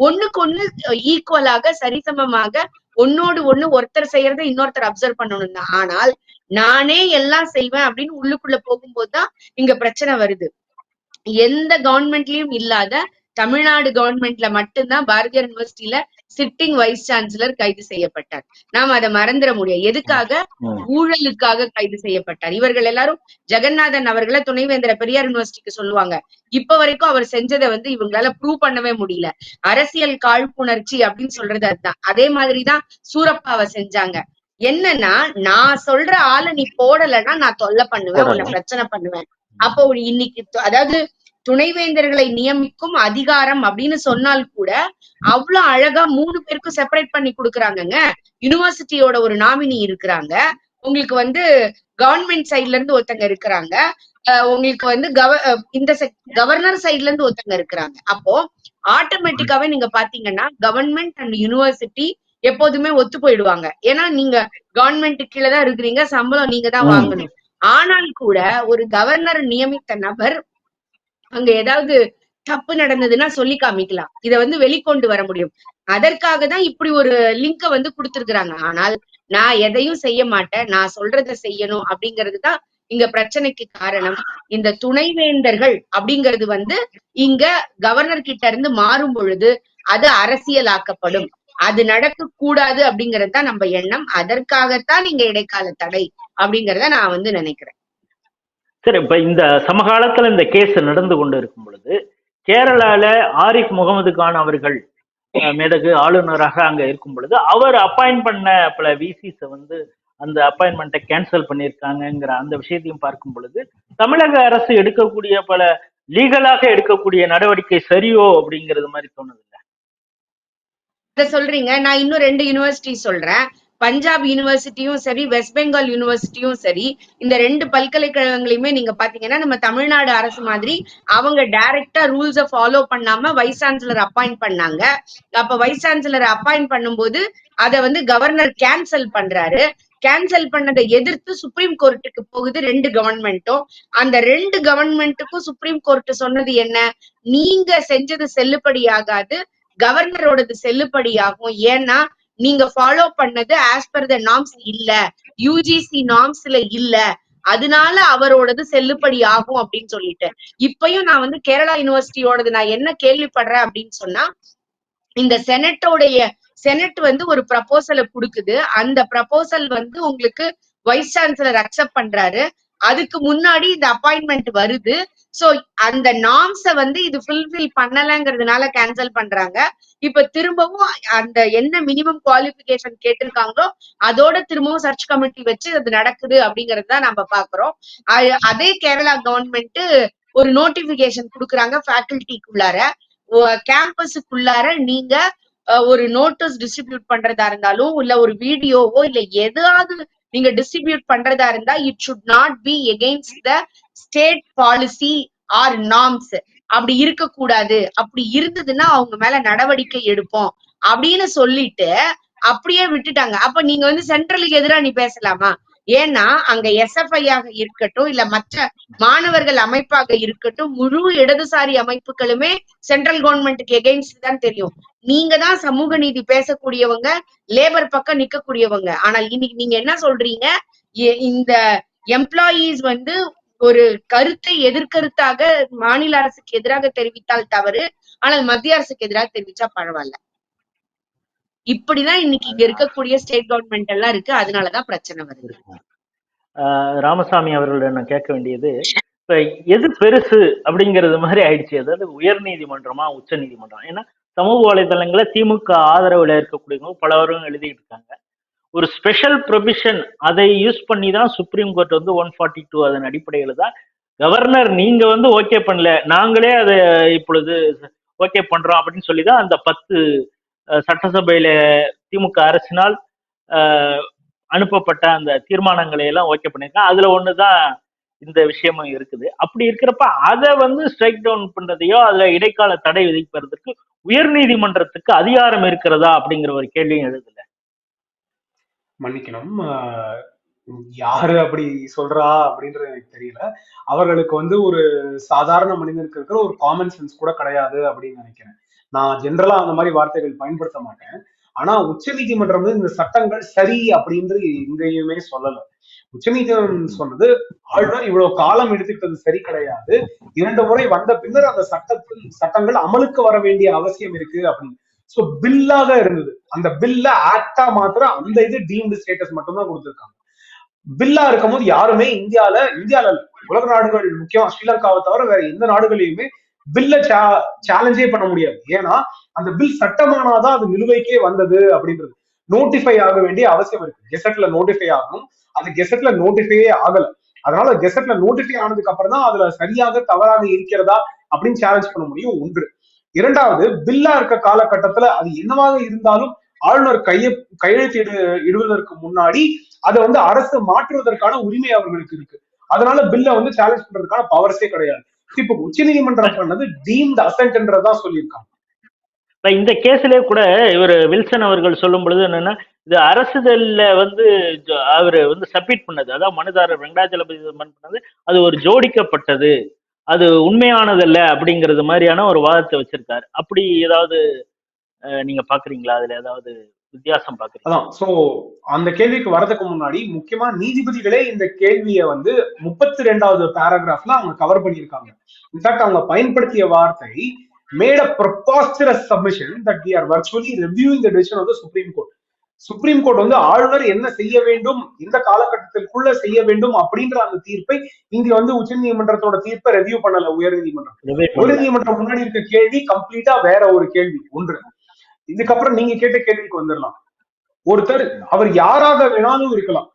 ஒண்ணுக்கு ஒண்ணு ஈக்குவலாக சரிசமமாக ஒன்னோடு ஒண்ணு ஒருத்தர் செய்யறதை இன்னொருத்தர் அப்சர்வ் பண்ணணும் தான். ஆனால் நானே எல்லாம் செய்வேன் அப்படின்னு உள்ளுக்குள்ள போகும்போதுதான் இங்க பிரச்சனை வருது. எந்த கவர்மெண்ட்லயும் இல்லாத தமிழ்நாடு கவர்மெண்ட்ல மட்டும்தான் பாரதியார் யூனிவர்சிட்டியில சிட்டிங் வைஸ் சான்சலர் கைது செய்யப்பட்டார். நாம அதை மறந்துட முடியாது. எதுக்காக? ஊழலுக்காக கைது செய்யப்பட்டார். இவர்கள் எல்லாரும் ஜெகநாதன் அவர்களை துணைவேந்தர பெரியார் யூனிவர்சிட்டிக்கு சொல்லுவாங்க. இப்ப வரைக்கும் அவர் செஞ்சதை இவங்களால ப்ரூவ் பண்ணவே முடியல. அரசியல் காழ்ப்புணர்ச்சி அப்படின்னு சொல்றது அதுதான். அதே மாதிரிதான் சூரப்பாவை செஞ்சாங்க. என்னன்னா, நான் சொல்ற ஆளை நீ போடலைன்னா நான் தொல்லை பண்ணுவேன், உன்னை பிரச்சனை பண்ணுவேன். அப்போ இன்னைக்கு அதாவது துணைவேந்தர்களை நியமிக்கும் அதிகாரம் அப்படின்னு சொன்னால் கூட அவ்வளவு அழகா 3 பேருக்கும் செப்பரேட் பண்ணி கொடுக்குறாங்கங்க. யூனிவர்சிட்டியோட ஒரு நாமினி இருக்கிறாங்க, உங்களுக்கு வந்து கவர்மெண்ட் சைட்ல இருந்து ஒருத்தங்க இருக்கிறாங்க, உங்களுக்கு வந்து இந்த கவர்னர் சைட்ல இருந்து ஒருத்தங்க இருக்கிறாங்க. அப்போ ஆட்டோமேட்டிக்காவே நீங்க பாத்தீங்கன்னா கவர்மெண்ட் அண்ட் யூனிவர்சிட்டி எப்போதுமே ஒத்து போயிடுவாங்க. ஏன்னா நீங்க கவர்மெண்ட் கீழே தான் இருக்கிறீங்க, சம்பளம் நீங்க தான் வாங்கணும். ஆனால் கூட ஒரு கவர்னர் நியமித்த நபர் அங்க ஏதாவது தப்பு நடந்ததுன்னா சொல்லி காமிக்கலாம், இத வந்து வெளிக்கொண்டு வர முடியும். அதற்காக தான் இப்படி ஒரு லிங்க வந்து கொடுத்திருக்கிறாங்க. ஆனால் நான் எதையும் செய்ய மாட்டேன், நான் சொல்றதை செய்யணும் அப்படிங்கிறதுதான் இங்க பிரச்சனைக்கு காரணம். இந்த துணைவேந்தர்கள் அப்படிங்கிறது வந்து இங்க கவர்னர் கிட்ட இருந்து மாறும் பொழுது அது அரசியலாக்கப்படும். அது நடக்க கூடாது அப்படிங்கிறது தான் நம்ம எண்ணம். அதற்காகத்தான் இங்க இடைக்கால தடை அப்படிங்கறத நான் வந்து நினைக்கிறேன். சரி, இப்ப இந்த சமகாலத்துல இந்த கேஸ் நடந்து கொண்டு இருக்கும் பொழுது கேரளால ஆரிஃப் முகமது கான் அவர்கள் மேதகு ஆளுநராக அங்க இருக்கும் பொழுது அவர் அப்பாயிண்ட் பண்ண பல விசிஸ வந்து அந்த அப்பாயின்மெண்ட்டை கேன்சல் பண்ணியிருக்காங்கிற அந்த விஷயத்தையும் பார்க்கும் பொழுது தமிழக அரசு எடுக்கக்கூடிய பல லீகலாக எடுக்கக்கூடிய நடவடிக்கை சரியோ அப்படிங்கிறது மாதிரி தோணுது. சொல்றீங்க, நான் இன்னும் 2 யூனிவர்சிட்டி சொல்றேன். பஞ்சாப் யூனிவர்சிட்டியும் சரி, வெஸ்ட் பெங்கால் யூனிவர்சிட்டியும் சரி, இந்த 2 பல்கலைக்கழகங்களையுமே நீங்க பாத்தீங்கன்னா நம்ம தமிழ்நாடு அரசு மாதிரி அவங்க டைரக்டா ரூல்ஸ ஃபாலோ பண்ணாம வைஸ் சான்சலர் அப்பாயிண்ட் பண்ணாங்க. அப்ப வைஸ் சான்சலர் அப்பாயிண்ட் பண்ணும்போது அத வந்து கவர்னர் கேன்சல் பண்றாரு. கேன்சல் பண்ணதை எதிர்த்து சுப்ரீம் கோர்ட்டுக்கு போகுது 2 கவர்மெண்ட்டும். அந்த 2 கவர்மெண்ட்டுக்கும் சுப்ரீம் கோர்ட் சொன்னது என்ன, நீங்க செஞ்சது செல்லுபடியாகாது, கவர்னரோடது செல்லுபடியாகும். ஏன்னா நீங்க ஃபாலோ பண்ணது ஆஸ் பர் த நார்ம்ஸ் இல்ல, யூஜிசி நார்ம்ஸ்ல இல்ல, அதனால அவரோடது செல்லுபடி ஆகும் அப்படின்னு சொல்லிட்டு. இப்பயும் நான் வந்து கேரளா யூனிவர்சிட்டியோடது நான் என்ன கேள்விப்படுறேன் அப்படின்னு சொன்னா, இந்த செனட் வந்து ஒரு ப்ரப்போசலை கொடுக்குது. அந்த ப்ரப்போசல் வந்து உங்களுக்கு வைஸ் சான்சலர் அக்செப்ட் பண்றாரு. அதுக்கு முன்னாடி இந்த அப்பாயின்மெண்ட் வருது. சோ அந்த நார்ம்ஸ வந்து இது ஃபுல்ஃபில் பண்ணலங்கிறதுனால கேன்சல் பண்றாங்க. இப்ப திரும்பவும் அந்த என்ன மினிமம் குவாலிபிகேஷன் கேட்டிருக்காங்களோ அதோட திரும்பவும் சர்ச் கமிட்டி வச்சு அது நடக்குது அப்படிங்கறது தான் நம்ம பாக்குறோம். அதே கேரளா கவர்மெண்ட் ஒரு நோட்டிபிகேஷன் கொடுக்குறாங்க ஃபேக்கல்டிக்குள்ளார, கேம்பஸுக்குள்ளார நீங்க ஒரு நோட்டீஸ் டிஸ்ட்ரிபியூட் பண்றதா இருந்தாலும் இல்ல ஒரு வீடியோவோ இல்ல எதாவது நீங்க டிஸ்ட்ரிபியூட் பண்றதா இருந்தா it should not be against the state policy or norms. அப்படி இருக்க கூடாது, அப்படி இருந்ததுன்னா அவங்க மேல நடவடிக்கை எடுப்போம் அப்படின்னு சொல்லிட்டு அப்படியே விட்டுட்டாங்க. அப்ப நீங்க வந்து சென்ட்ரலுக்கு எதிராக நீ பேசலாமா? ஏன்னா அங்க எஸ்எஃப்ஐ ஆக இருக்கட்டும் இல்ல மற்ற மாணவர்கள் அமைப்பாக இருக்கட்டும், முழு இடதுசாரி அமைப்புகளுமே சென்ட்ரல் கவர்மெண்ட்டுக்கு எகெயின்ஸ்ட் தான் தெரியும். நீங்க தான் சமூக நீதி பேசக்கூடியவங்க, லேபர் பக்கம் நிக்கக்கூடியவங்க. ஆனால் இன்னைக்கு நீங்க என்ன சொல்றீங்க, இந்த எம்ப்ளாயீஸ் வந்து ஒரு கருத்தை எதிர்கருத்தாக மாநில அரசுக்கு எதிராக தெரிவித்தால் தவறு, ஆனால் மத்திய அரசுக்கு எதிராக தெரிவிச்சா பரவாயில்ல. இப்படிதான் இன்னைக்கு இங்க இருக்கக்கூடிய ஸ்டேட் கவர்மெண்ட் எல்லாம் இருக்கு. அதனாலதான் பிரச்சனை வருது. ராமசாமி அவர்களிடம் நான் கேட்க வேண்டியது, இப்ப எது பெருசு அப்படிங்கிறது மாதிரி ஆயிடுச்சு. அதாவது உயர் நீதிமன்றமா உச்ச நீதிமன்றம்? ஏன்னா சமூக வலைதளங்கள திமுக ஆதரவுல இருக்கக்கூடியவங்க பலவரும் எழுதிட்டு இருக்காங்க. ஒரு ஸ்பெஷல் ப்ரொவிஷன் அதை யூஸ் பண்ணி தான் சுப்ரீம் கோர்ட் வந்து 142 அதன் அடிப்படையில தான் கவர்னர் நீங்க வந்து ஓகே பண்ணல, நாங்களே அதை இப்பொழுது ஓகே பண்றோம் அப்படின்னு சொல்லிதான் அந்த 10 சட்டசபையில திமுக அரசினால் அனுப்பப்பட்ட அந்த தீர்மானங்களை எல்லாம் ஓகே பண்ணிருக்காங்க. அதுல ஒண்ணுதான் இந்த விஷயமும் இருக்குது. அப்படி இருக்கிறப்ப அதை வந்து ஸ்ட்ரைக் டவுன் பண்றதையோ அதுல இடைக்கால தடை விதிப்பதற்கு உயர் நீதிமன்றத்துக்கு அதிகாரம் இருக்கிறதா அப்படிங்கிற ஒரு கேள்வியும் எழுதுல. மன்னிக்கணும், யாரு அப்படி சொல்றா அப்படின்றது எனக்கு தெரியல. அவர்களுக்கு வந்து ஒரு சாதாரண மனிதனுக்கு இருக்கிற ஒரு காமன் சென்ஸ் கூட கிடையாது அப்படின்னு நினைக்கிறேன். நான் ஜென்ரலா அந்த மாதிரி வார்த்தைகள் பயன்படுத்த மாட்டேன். ஆனா உச்ச நீதிமன்றம் வந்து இந்த சட்டங்கள் சரி அப்படின்னு எங்கேயுமே சொல்லல. உச்சநீதிமன்றம் சொன்னது ஆளுநர் இவ்வளவு காலம் எடுத்துக்கிட்டது சரி கிடையாது, 2 முறை வந்த பின்னர் அந்த சட்டங்கள் அமலுக்கு வர வேண்டிய அவசியம் இருக்கு அப்படின்னு. சோ பில்லாக இருந்தது. அந்த பில்ல ஆக்டா மாத்திரம் அந்த இது டீம்டு ஸ்டேட்டஸ் மட்டும் தான் கொடுத்திருக்காங்க. பில்லா இருக்கும் போது யாருமே இந்தியால உலக நாடுகள், முக்கியமா ஸ்ரீலங்காவை தவிர வேற எந்த நாடுகளையுமே பில்ல சேலஞ்சே பண்ண முடியாது. ஏன்னா அந்த பில் சட்டமானாதான் அது நிலுவைக்கே வந்தது அப்படின்றது. நோட்டிஃபை ஆக வேண்டிய அவசியம் இருக்கு. கெசட்ல நோட்டிஃபை ஆகணும். அது கெசட்ல நோட்டிஃபையே ஆகல. அதனால கெசட்ல நோட்டிஃபை ஆனதுக்கு அப்புறம் தான் அதுல சரியாக தவறாக இருக்கிறதா அப்படின்னு சேலஞ்ச் பண்ண முடியும். ஒன்று. இரண்டாவது, பில்லா இருக்க காலகட்டத்துல அது என்னவாக இருந்தாலும் ஆளுநர் கையெழுத்து இடுவதற்கு முன்னாடி அதை வந்து அரசு மாற்றுவதற்கான உரிமை அவர்களுக்கு இருக்கு. அதனால பில்ல வந்து சேலஞ்ச் பண்றதுக்கான பவர்ஸே கிடையாது. இப்ப உச்ச நீதிமன்றம் பண்ணது டீம்டு அசென்ட்ன்றதா சொல்லியிருக்காங்க. இந்த கேஸ்லயே கூட இவர் வில்சன் அவர்கள் சொல்லும் பொழுது என்னன்னா, இது அரசுதல்ல வந்து அவரு வந்து சப்மிட் பண்ணது, அதாவது மனுதாரர் வெங்கடாச்சலபதி பண்ணது அது ஒரு ஜோடிக்கப்பட்டது, அது உண்மையானதல்ல அப்படிங்கிறது மாதிரியான ஒரு வாதத்தை வச்சிருக்காரு. அப்படி ஏதாவது நீங்க பாக்குறீங்களா? அதுல ஏதாவது வித்தியாசம் பாக்குறீங்களா? அதான். சோ அந்த கேள்விக்கு வரதுக்கு முன்னாடி முக்கியமா நீதிபதிகளே இந்த கேள்வியை வந்து 32வது பேராகிராஃப்ல அவங்க கவர் பண்ணியிருக்காங்க. இன்ஃபேக்ட் அவங்க பயன்படுத்திய வார்த்தை made a preposterous submission that we are virtually reviewing the decision of the Supreme Court. Supreme court வந்து ஆளுநர் என்ன செய்ய வேண்டும், இந்த காலகட்டத்திற்குள்ள செய்ய வேண்டும் அப்படின்ற அந்த தீர்ப்பை இங்க வந்து உச்ச நீதிமன்றத்தோட தீர்ப்பை ரெவியூ பண்ணல உயர் நீதிமன்றம். உயர் நீதிமன்றம் முன்னாடி இருக்க கேள்வி கம்ப்ளீட்டா வேற ஒரு கேள்வி. ஒன்று. இதுக்கப்புறம் நீங்க கேட்ட கேள்விக்கு வந்துடலாம். ஒருத்தர் அவர் யாராக வேணாலும் இருக்கலாம்.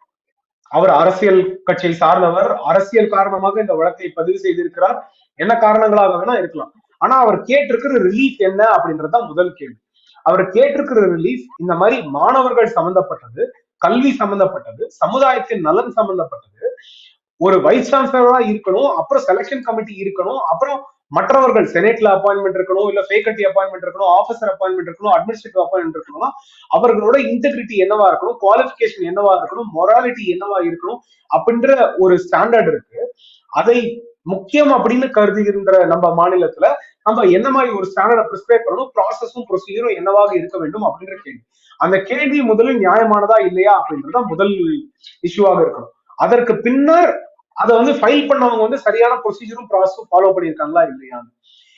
அவர் அரசியல் கட்சியை சார்ந்தவர், அரசியல் காரணமாக இந்த வழக்கை பதிவு செய்திருக்கிறார், என்ன காரணங்களாக வேணா இருக்கலாம். ஆனா அவர் கேட்டிருக்கிற ரிலீஃப் என்ன அப்படின்றதுதான் முதல் கேள்வி. அவர் கேட்டிருக்கிற ரிலீஃப் இந்த மாதிரி மாணவர்கள் சம்பந்தப்பட்டது, கல்வி சம்பந்தப்பட்டது, சமுதாயத்தின் நலன் சம்பந்தப்பட்டது. ஒரு வைஸ் சான்சலரா இருக்கணும், அப்புறம் செலக்ஷன் கமிட்டி இருக்கணும், அப்புறம் மற்றவர்கள் செனேட்ல அப்பாயின்மெண்ட் இருக்கணும், இல்ல ஃபேக்கல்டி அப்பாயின்மெண்ட் இருக்கணும், ஆஃபீஸர் அப்பாயின்மெண்ட் இருக்கணும், அட்மினிஸ்ட்ரேட்டிவ் அப்பாயின்மெண்ட் இருக்கணும்னா அவர்களோட இன்டெகிரிட்டி என்னவா இருக்கணும், குவாலிபிகேஷன் என்னவா இருக்கணும், மொராலிட்டி என்னவா இருக்கணும் அப்படின்ற ஒரு ஸ்டாண்டர்ட் இருக்கு. அதை முக்கியம் அப்படின்னு கருதுகின்ற நம்ம மாநிலத்துல நம்ம என்ன மாதிரி ஒரு ஸ்டாண்டர்டை பிரிஸ்கிரைப் பண்ணணும், ப்ராசஸும் ப்ரொசீஜரும் என்னவாக இருக்க வேண்டும் அப்படின்ற கேள்வி. அந்த கேள்வி முதலில் நியாயமானதா இல்லையா அப்படின்றதான் முதல் இஷ்யூவாக இருக்கணும். அதற்கு பின்னர் அதை வந்து ஃபைல் பண்ணவங்க வந்து சரியான ப்ரொசீஜரும் ப்ராசஸும் ஃபாலோ பண்ணியிருக்காங்களா இல்லையா,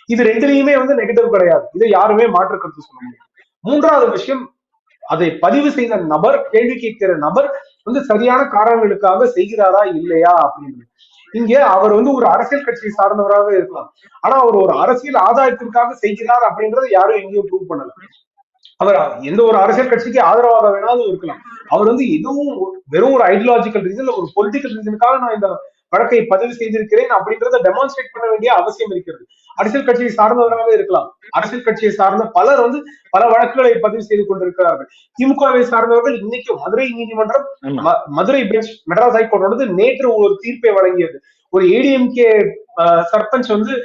இது ரெண்டுலையுமே வந்து நெகட்டிவ் கிடையாது. இதை யாருமே மாற்று கருத்து சொல்ல முடியாது. மூன்றாவது விஷயம், அதை பதிவு செய்த நபர், கேள்வி கேட்கிற நபர் வந்து சரியான காரணங்களுக்காக செய்கிறாரா இல்லையா அப்படின்றது. இங்க அவர் வந்து ஒரு அரசியல் கட்சியை சார்ந்தவராக இருக்கலாம், ஆனா அவர் ஒரு அரசியல் ஆதாயத்திற்காக செய்கிறார் அப்படின்றத யாரும் எங்கேயும் ப்ரூவ் பண்ணல. அவர் எந்த ஒரு அரசியல் கட்சிக்கு ஆதரவாக வேணாலும் இருக்கலாம். அவர் வந்து எதுவும் வெறும் ஒரு ஐடியாலஜிக்கல் ரீசன், ஒரு பொலிட்டிக்கல் ரீசனுக்காக நான் இந்த வழக்கை பதிவு செய்திருக்கிறேன் அப்படின்றத டெமான்ஸ்ட்ரேட் பண்ண வேண்டிய அவசியம் இருக்கிறது. அரசியல் கட்சியை சார்ந்தவராக இருக்கலாம், அரசியல் கட்சியை சார்ந்த பலர் வந்து பல வழக்குகளை பதிவு செய்து கொண்டிருக்கிறார்கள். திமுகவை சார்ந்தவர்கள் இன்னைக்கும் மதுரை நீதிமன்றம், மதுரை பெஞ்ச், மெட்ராஸ் ஹைகோர்ட் நேற்று ஒரு தீர்ப்பை வழங்கியது. ஒரு ஏடிஎம்கே சர்பஞ்ச் வந்து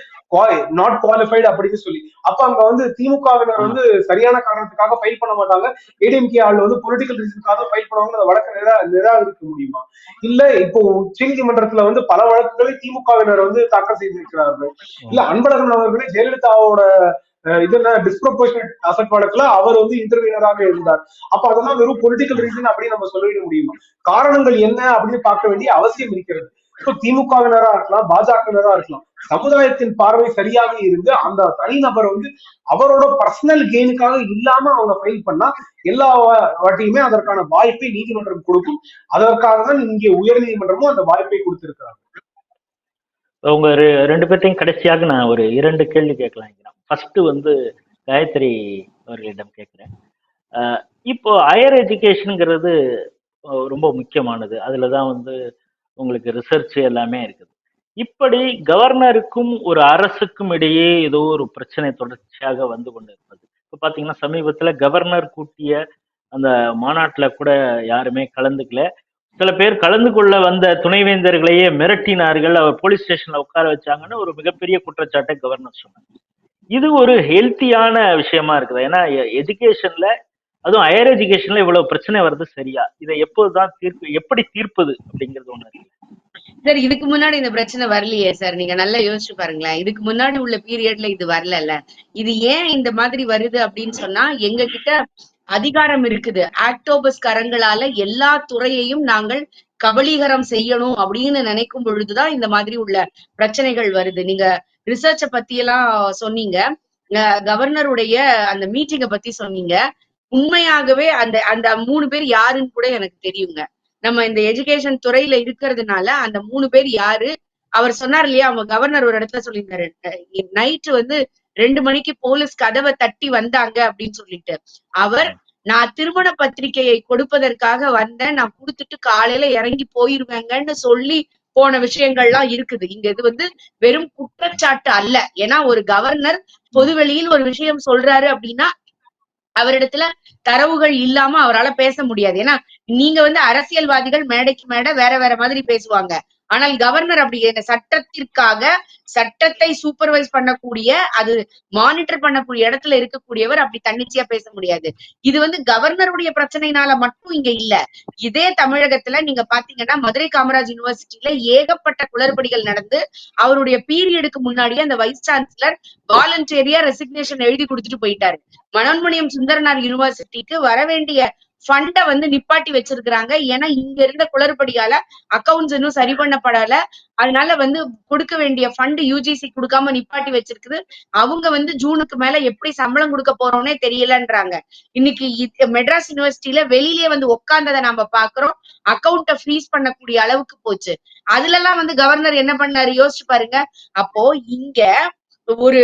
நாட் குவாலிஃபைடு அப்படின்னு சொல்லி, அப்ப அங்க வந்து திமுகவினர் வந்து சரியான காரணத்துக்காக ஃபைல் பண்ண மாட்டாங்க, ஏடிஎம்கே ஆள் வந்து பொலிட்டிக்கல் ரீசனுக்காக ஃபைல் பண்ணுவாங்க, அந்த வழக்கை நிராகரிக்க முடியுமா? இல்ல இப்போ உச்ச நீதிமன்றத்துல வந்து பல வழக்குகளை திமுகவினர் வந்து தாக்கல் செய்திருக்கிறார்கள். இல்ல அன்பழகன் அவர்களே ஜெயலலிதாவோட இதுல டிஸ்ப்ரொபோர்ஷனேட் அசெட் வழக்குல அவர் வந்து இன்டர்வியூனராக இருந்தார். அப்ப அதெல்லாம் வெறும் பொலிட்டிக்கல் ரீசன் அப்படின்னு நம்ம சொல்லிட முடியுமா? காரணங்கள் என்ன அப்படின்னு பார்க்க வேண்டிய அவசியம் இருக்கிறது. திமுகவினரா இருக்கலாம், பாஜகவினரா இருக்கலாம், சமுதாயத்தின் பார்வை சரியாக இருந்து அந்த தனிநபர் வந்து அவரோட பர்சனல் கெயினுக்காக இல்லாம அவங்க ஃபைல் பண்ணா எல்லா வாட்டியுமே அதற்கான வாய்ப்பை நீதிமன்றம் கொடுக்கும். அதற்காக தான் இங்கே உயர் நீதிமன்றமும் அந்த வாய்ப்பை கொடுத்திருக்கிறாங்க. உங்க ரெண்டு பேர்த்தையும் கடைசியாக நான் ஒரு 2 கேள்வி கேட்கலாம். ஃபர்ஸ்ட் வந்து காயத்ரி அவர்களிடம் கேட்கிறேன். இப்போ ஹையர் எஜுகேஷனுங்கிறது ரொம்ப முக்கியமானது, அதுலதான் வந்து உங்களுக்கு ரிசர்ச் எல்லாமே இருக்குது. இப்படி கவர்னருக்கும் ஒரு அரசுக்கும் இடையே ஏதோ ஒரு பிரச்சனை தொடர்ச்சியாக வந்து கொண்டு இருப்பது. இப்ப பாத்தீங்கன்னா சமீபத்துல கவர்னர் கூட்டிய அந்த மாநாட்டுல கூட யாருமே கலந்துக்கல. சில பேர் கலந்து கொள்ள வந்த துணைவேந்தர்களையே மிரட்டினார்கள், அவர் போலீஸ் ஸ்டேஷன்ல உட்கார வச்சாங்கன்னு ஒரு மிகப்பெரிய குற்றச்சாட்டை கவர்னர் சொன்னார். இது ஒரு ஹெல்த்தியான விஷயமா இருக்குது? ஏன்னா எஜுகேஷன்ல, அதுவும் ஹையர் எஜுகேஷன்ல இவ்வளவு பிரச்சனை வருது சரியா? இதை எப்போதுதான் எப்படி தீர்ப்பது அப்படிங்கிறது ஒண்ணு இருக்கு சார். இதுக்கு முன்னாடி இந்த பிரச்சனை வரலையே சார், நீங்க நல்லா யோசிச்சு பாருங்களேன். இதுக்கு முன்னாடி உள்ள பீரியட்ல இது வரல. இது ஏன் இந்த மாதிரி வருது அப்படின்னு சொன்னா, எங்க கிட்ட அதிகாரம் இருக்குது, ஆக்டோபஸ் கரங்களால எல்லா துறையையும் நாங்கள் கபலீகரம் செய்யணும் அப்படின்னு நினைக்கும் பொழுதுதான் இந்த மாதிரி உள்ள பிரச்சனைகள் வருது. நீங்க ரிசர்ச்ச பத்தி எல்லாம் சொன்னீங்க, கவர்னருடைய அந்த மீட்டிங்கை பத்தி சொன்னீங்க. உண்மையாகவே அந்த அந்த 3 பேர் யாருன்னு கூட எனக்கு தெரியுங்க. நம்ம இந்த எஜுகேஷன் துறையில இருக்கிறதுனால அந்த 3 பேர் யாரு, அவர் சொன்னார் இல்லையா, அவங்க கவர்னர் ஒரு இடத்துல சொல்லியிருந்தாரு, நைட்டு வந்து 2 மணிக்கு போலீஸ் கதவை தட்டி வந்தாங்க அப்படின்னு சொல்லிட்டு, அவர் நான் திருமண பத்திரிகையை கொடுப்பதற்காக வந்தேன், நான் கொடுத்துட்டு காலையில இறங்கி போயிருவேங்கன்னு சொல்லி போன விஷயங்கள்லாம் இருக்குது. இங்க இது வந்து வெறும் குற்றச்சாட்டு அல்ல. ஏன்னா ஒரு கவர்னர் பொதுவெளியில் ஒரு விஷயம் சொல்றாரு அப்படின்னா அவரிடத்துல தரவுகள் இல்லாம அவரால பேச முடியாது. ஏன்னா நீங்க வந்து அரசியல்வாதிகள் மேடைக்கு மேடை வேற வேற மாதிரி பேசுவாங்க. ஆனால் கவர்னர் அப்படி சட்டத்திற்காக சட்டத்தை சூப்பர்வைஸ் பண்ணக்கூடிய அது மானிட்டர் பண்ணக்கூடிய இடத்துல இருக்கக்கூடியவர் அப்படி தன்னிச்சையா பேச முடியாது. இது வந்து கவர்னருடைய பிரச்சனைனால மட்டும் இங்க இல்ல. இதே தமிழகத்துல நீங்க பாத்தீங்கன்னா மதுரை காமராஜ் யூனிவர்சிட்டியில ஏகப்பட்ட குளறுபடிகள் நடந்து அவருடைய பீரியடுக்கு முன்னாடியே அந்த வைஸ் சான்சலர் வாலண்டியரியா ரெசிக்னேஷன் எழுதி கொடுத்துட்டு போயிட்டாரு. மனோன்மணியம் சுந்தரனார் யூனிவர்சிட்டிக்கு வர வேண்டிய ஃபண்ட வந்து நிப்பாட்டி வச்சிருக்கிறாங்க. ஏன்னா இங்க இருந்த குளறுபடியால அக்கவுண்ட்ஸ் இன்னும் சரி பண்ணப்படல. அதனால வந்து கொடுக்க வேண்டிய ஃபண்ட் யுஜிசி கொடுக்காம நிப்பாட்டி வச்சிருக்குது. அவங்க வந்து ஜூனுக்கு மேல எப்படி சம்பளம் கொடுக்க போறோம்னே தெரியலன்றாங்க. இன்னைக்கு மெட்ராஸ் யூனிவர்சிட்டியில வெளியிலேயே வந்து உட்கார்ந்ததை நாம பாக்குறோம். அக்கவுண்ட ஃப்ரீஸ் பண்ணக்கூடிய அளவுக்கு போச்சு. அதுல எல்லாம் வந்து கவர்னர் என்ன பண்ணாரு யோசிச்சு பாருங்க. அப்போ இங்க ஒரு